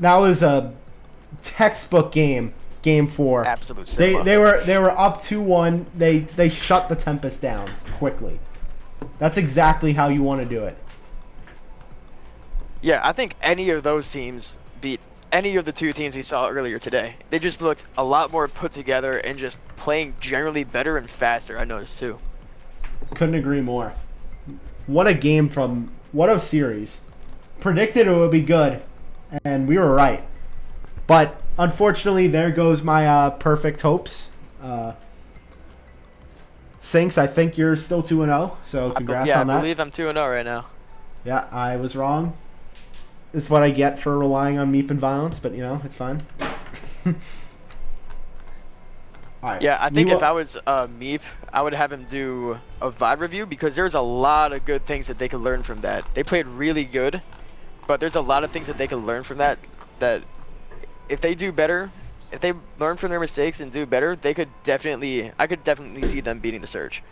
That was a textbook game. Game 4. Absolute They cinema. they were up 2-1. They shut the Tempest down quickly. That's exactly how you want to do it. Yeah, I think any of those teams beat any of the 2 teams we saw earlier today. They just looked a lot more put together and just playing generally better and faster, I noticed too. Couldn't agree more. What a game from... What a series. Predicted it would be good, and we were right. But, unfortunately, there goes my perfect hopes. Sinks, I think you're still 2-0, so congrats on that. I believe I'm 2-0 right now. Yeah, I was wrong. It's what I get for relying on Meep and Violence, but, you know, it's fine. All right. Yeah, I think if I was Meep, I would have him do a VOD review because there's a lot of good things that they could learn from that. They played really good, but there's a lot of things that they could learn from that if they do better, if they learn from their mistakes and do better, I could definitely see them beating the Surge.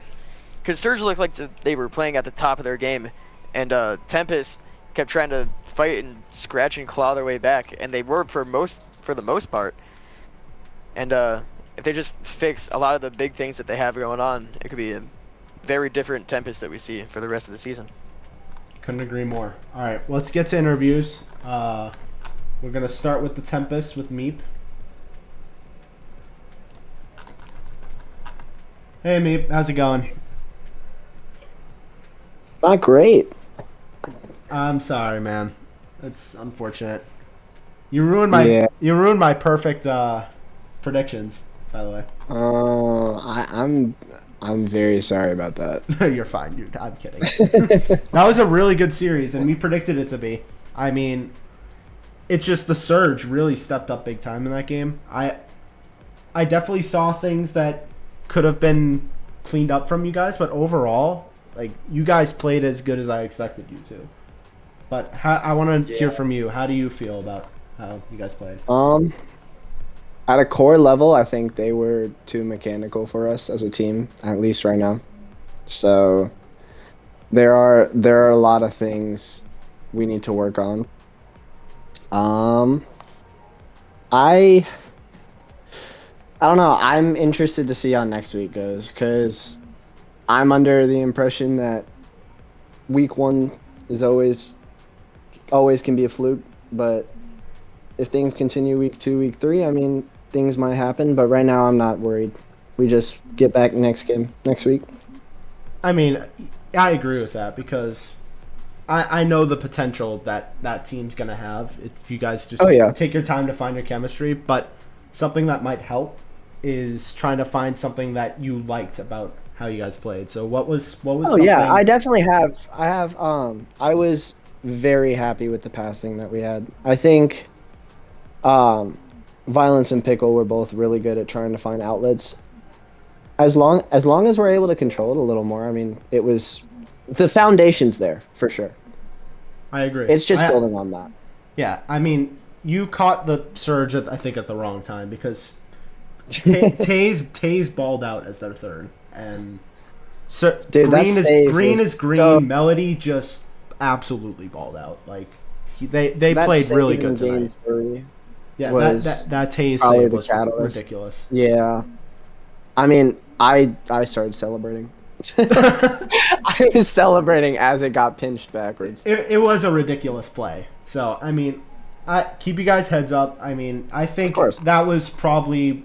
Because Surge looked like they were playing at the top of their game, and Tempest kept trying to fight and scratch and claw their way back, and they were for the most part. And if they just fix a lot of the big things that they have going on, it could be a very different Tempest that we see for the rest of the season. Couldn't agree more. All right, let's get to interviews. We're going to start with the Tempest with Meep. Hey, Meep. How's it going? Not great. I'm sorry, man. It's unfortunate. You ruined my perfect predictions, by the way. I'm very sorry about that. You're fine. I'm kidding. That was a really good series, and we predicted it to be. I mean... It's just the Surge really stepped up big time in that game. I definitely saw things that could have been cleaned up from you guys, but overall, like you guys played as good as I expected you to. But I want to hear from you. How do you feel about how you guys played? At a core level, I think they were too mechanical for us as a team, at least right now. So there are a lot of things we need to work on. I don't know. I'm interested to see how next week goes because I'm under the impression that week 1 is always can be a fluke, but if things continue week 2, week 3, I mean, things might happen, but right now I'm not worried. We just get back next week. I mean, I agree with that because I know the potential that team's going to have if you guys just take your time to find your chemistry, but something that might help is trying to find something that you liked about how you guys played. So what was something... yeah, I definitely have. I was very happy with the passing that we had. I think Violence and Pickle were both really good at trying to find outlets. As long as we're able to control it a little more, I mean, it was the foundation's there for sure. I agree. It's just building on that. Yeah, I mean, you caught the surge I think at the wrong time because Taze balled out as their third, and so Dude, green is green. So, Melody just absolutely balled out. Like they played really good tonight. Yeah, that Taze save was ridiculous. Yeah, I mean, I started celebrating. I was celebrating as it got pinched backwards. It was a ridiculous play. So I mean, keep you guys heads up. I mean, I think that was probably.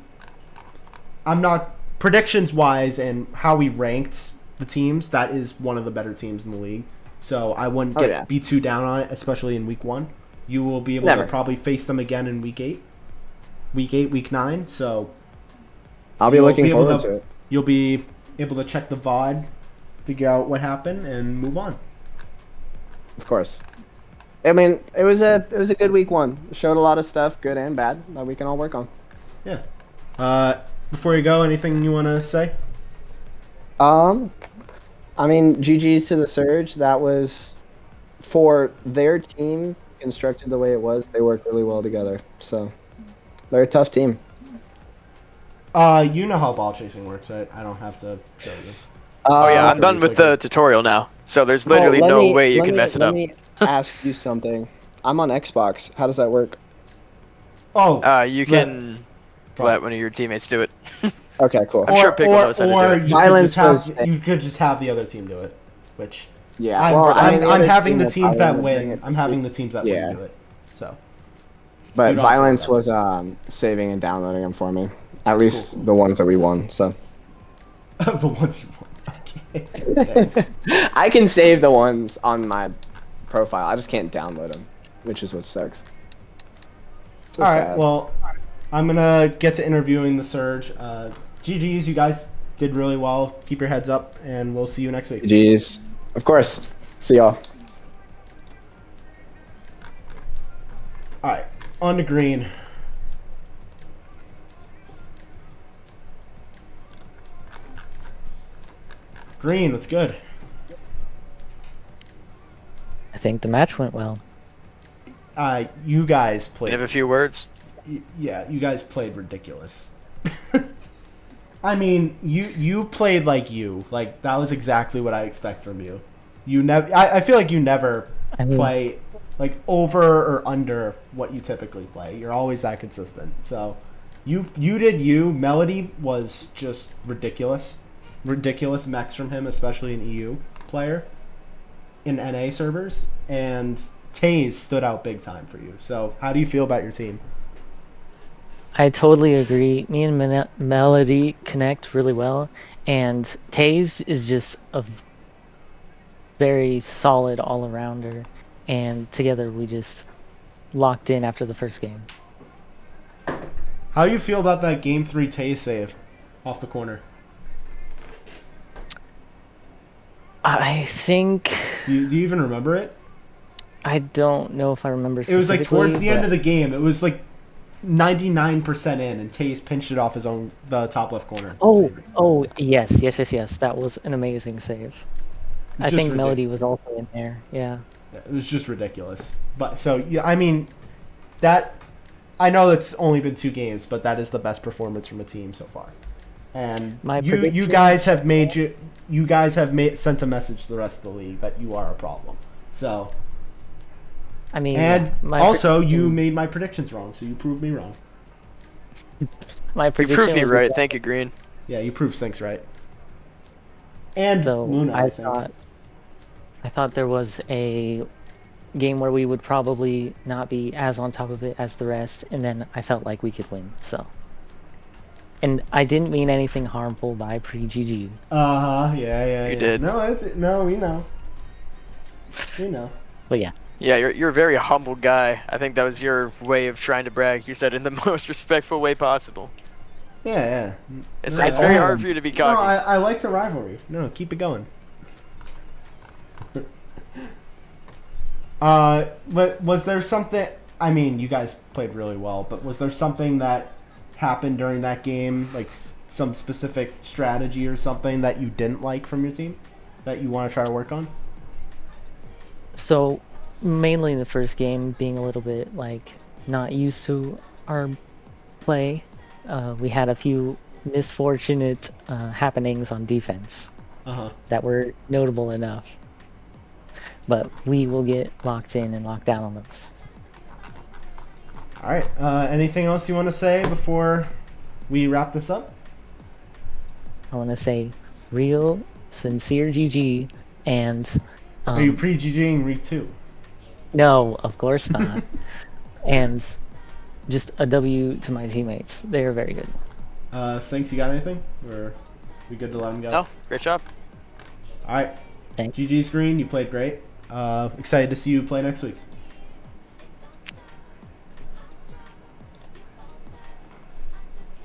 I'm not predictions wise and how we ranked the teams. That is one of the better teams in the league. So I wouldn't be too down on it, especially in week 1. You will be able to probably face them again in week 8, week 9. So I'll be looking forward to it. You'll be able to check the VOD, figure out what happened, and move on. Of course. I mean, it was a good week 1. It showed a lot of stuff, good and bad, that we can all work on. Yeah. Before you go, anything you want to say? I mean, GG's to the Surge. That was for their team constructed the way it was. They worked really well together. So they're a tough team. You know how ball chasing works, right? I don't have to show you. Oh yeah, I'm done with the tutorial now. So there's literally no way you can mess it up. Let me ask you something. I'm on Xbox. How does that work? Oh. You can let one of your teammates do it. Okay, cool. I'm sure Pickle knows how to do it. You could just have the other team do it, which I'm having the teams that win. I'm having the teams that win do it. So. But Violence was saving and downloading them for me. At least the ones that we won. So. The ones you won. Okay. I can save the ones on my profile. I just can't download them, which is what sucks. So all sad. right. Well, I'm gonna get to interviewing the Surge. GGs, you guys did really well. Keep your heads up, and we'll see you next week. GGs. Of course. See y'all. All right. On to green. Green, what's good? I think the match went well. You guys played. You have a few words? Yeah, you guys played ridiculous. I mean, you played like you. Like, that was exactly what I expect from you. You never. I feel like you never play like over or under what you typically play. You're always that consistent. So, you did you. Melody was just ridiculous. Ridiculous mechs from him, especially an EU player in NA servers, and Taze stood out big time for you. So how do you feel about your team? I totally agree. Me and Melody connect really well, and Taze is just a very solid all-arounder, and together we just locked in after the first game. How do you feel about that Game 3 Taze save off the corner? I think... Do you even remember it? I don't know if I remember specifically. It was like towards the end of the game. It was like 99% in, and Taze pinched it off the top left corner. Oh, yes. That was an amazing save. I think Melody was also in there. Yeah. It was just ridiculous. But so yeah, I mean, that I know it's only been 2 games, but that is the best performance from a team so far. And you guys have sent a message to the rest of the league that you are a problem. So I mean, and also you made my predictions wrong, so you proved me wrong. My You prediction proved me was right. that- Thank you, Green. Yeah, you proved Sinks right. And So Luna, I think. I thought there was a game where we would probably not be as on top of it as the rest, and then I felt like we could win. So, and I didn't mean anything harmful by pre-GG. Yeah. You did. No, we know. We know. But yeah, Yeah, you're a very humble guy. I think that was your way of trying to brag. You said in the most respectful way possible. Yeah. It's No, very hard for you to be No, cocky. I like the rivalry. No, keep it going. But was there something? I mean, you guys played really well, but was there something that happened during that game, like some specific strategy or something that you didn't like from your team that you want to try to work on? so mainly in the first game, being a little bit like not used to our play, we had a few misfortunate happenings on defense that were notable enough. But we will get locked in and locked down on those. All right. Anything else you want to say before we wrap this up? I want to say real, sincere GG, and Are you pre-GGing week 2? no, of course not. And just a W to my teammates. They are very good. Sinks, you got anything? Or we good to let him go? No, great job. All right. Thanks. GG's Green, you played great. Excited to see you play next week.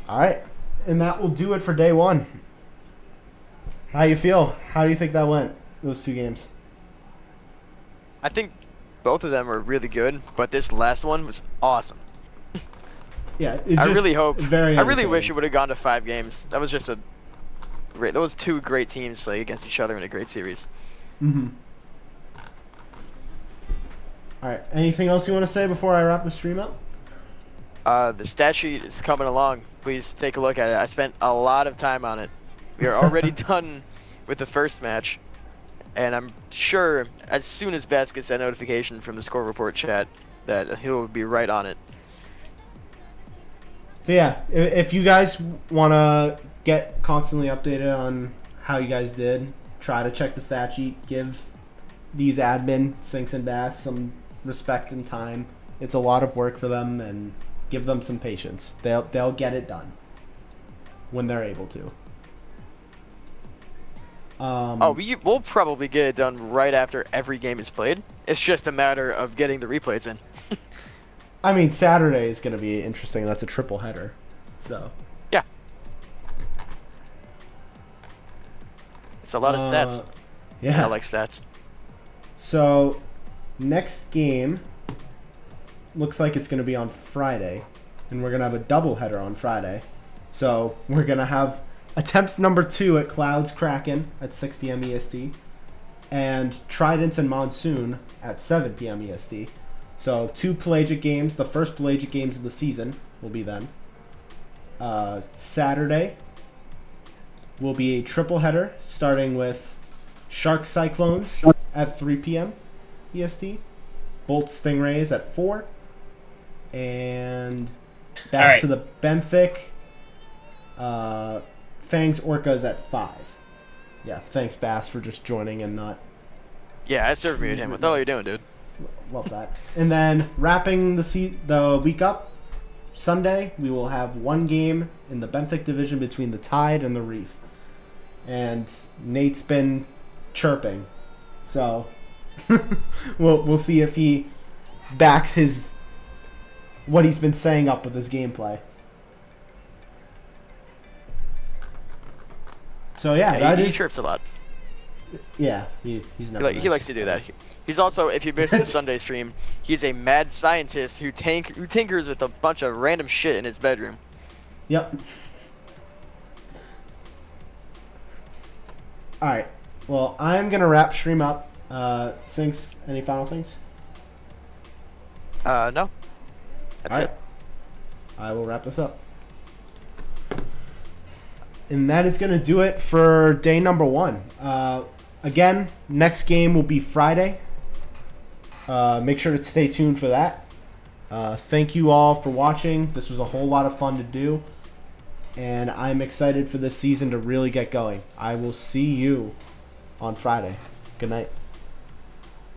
All right, and that will do it for day 1. How you feel? How do you think that went? Those 2 games. I think both of them were really good, but this last one was awesome. Yeah, I really hope. Very. I really wish entertaining. it would have gone to 5 games. That was just a great. Those 2 great teams play against each other in a great series. All right. Anything else you want to say before I wrap the stream up? The stat sheet is coming along. Please take a look at it. I spent a lot of time on it. We are already done with the first match, and I'm sure as soon as Bess gets that notification from the score report chat that he'll be right on it. So yeah, if you guys want to get constantly updated on how you guys did, try to check the stat sheet. Give these admin Sinks and Bass some respect and time. It's a lot of work for them, and give them some patience. They'll get it done when they're able to. We'll probably get it done right after every game is played. It's just a matter of getting the replays in. I mean, Saturday is going to be interesting. That's a triple header. So Yeah. It's a lot of stats. Yeah. I like stats. So next game looks like it's going to be on Friday, and we're going to have a double header on Friday. So we're going to have attempts number 2 at Clouds Kraken at 6 p.m. EST, and Tridents and Monsoon at 7 p.m. EST. So 2 pelagic games. The first pelagic games of the season will be then. Saturday will be a triple header starting with Shark Cyclones at 3 p.m. EST, Bolt Stingrays at 4, and back to the Benthic Fangs Orcas at 5. Yeah, thanks Bass for just joining and not. Yeah, I served muted him. What the hell are you doing, dude? Love that. And then wrapping the week up, Sunday we will have 1 game in the Benthic Division between the Tide and the Reef. And Nate's been chirping, so we'll see if he backs what he's been saying up with his gameplay. So yeah, he chirps a lot. Yeah, he's never. He likes to do that. He's also, if you missed the Sunday stream, he's a mad scientist who tinkers with a bunch of random shit in his bedroom. Yep. All right. Well, I'm going to wrap stream up. Sinks, any final things? No. That's All it. right. I will wrap this up. And that is going to do it for day number 1. Again, next game will be Friday. Make sure to stay tuned for that. Thank you all for watching. This was a whole lot of fun to do. And I'm excited for this season to really get going. I will see you on Friday. Good night.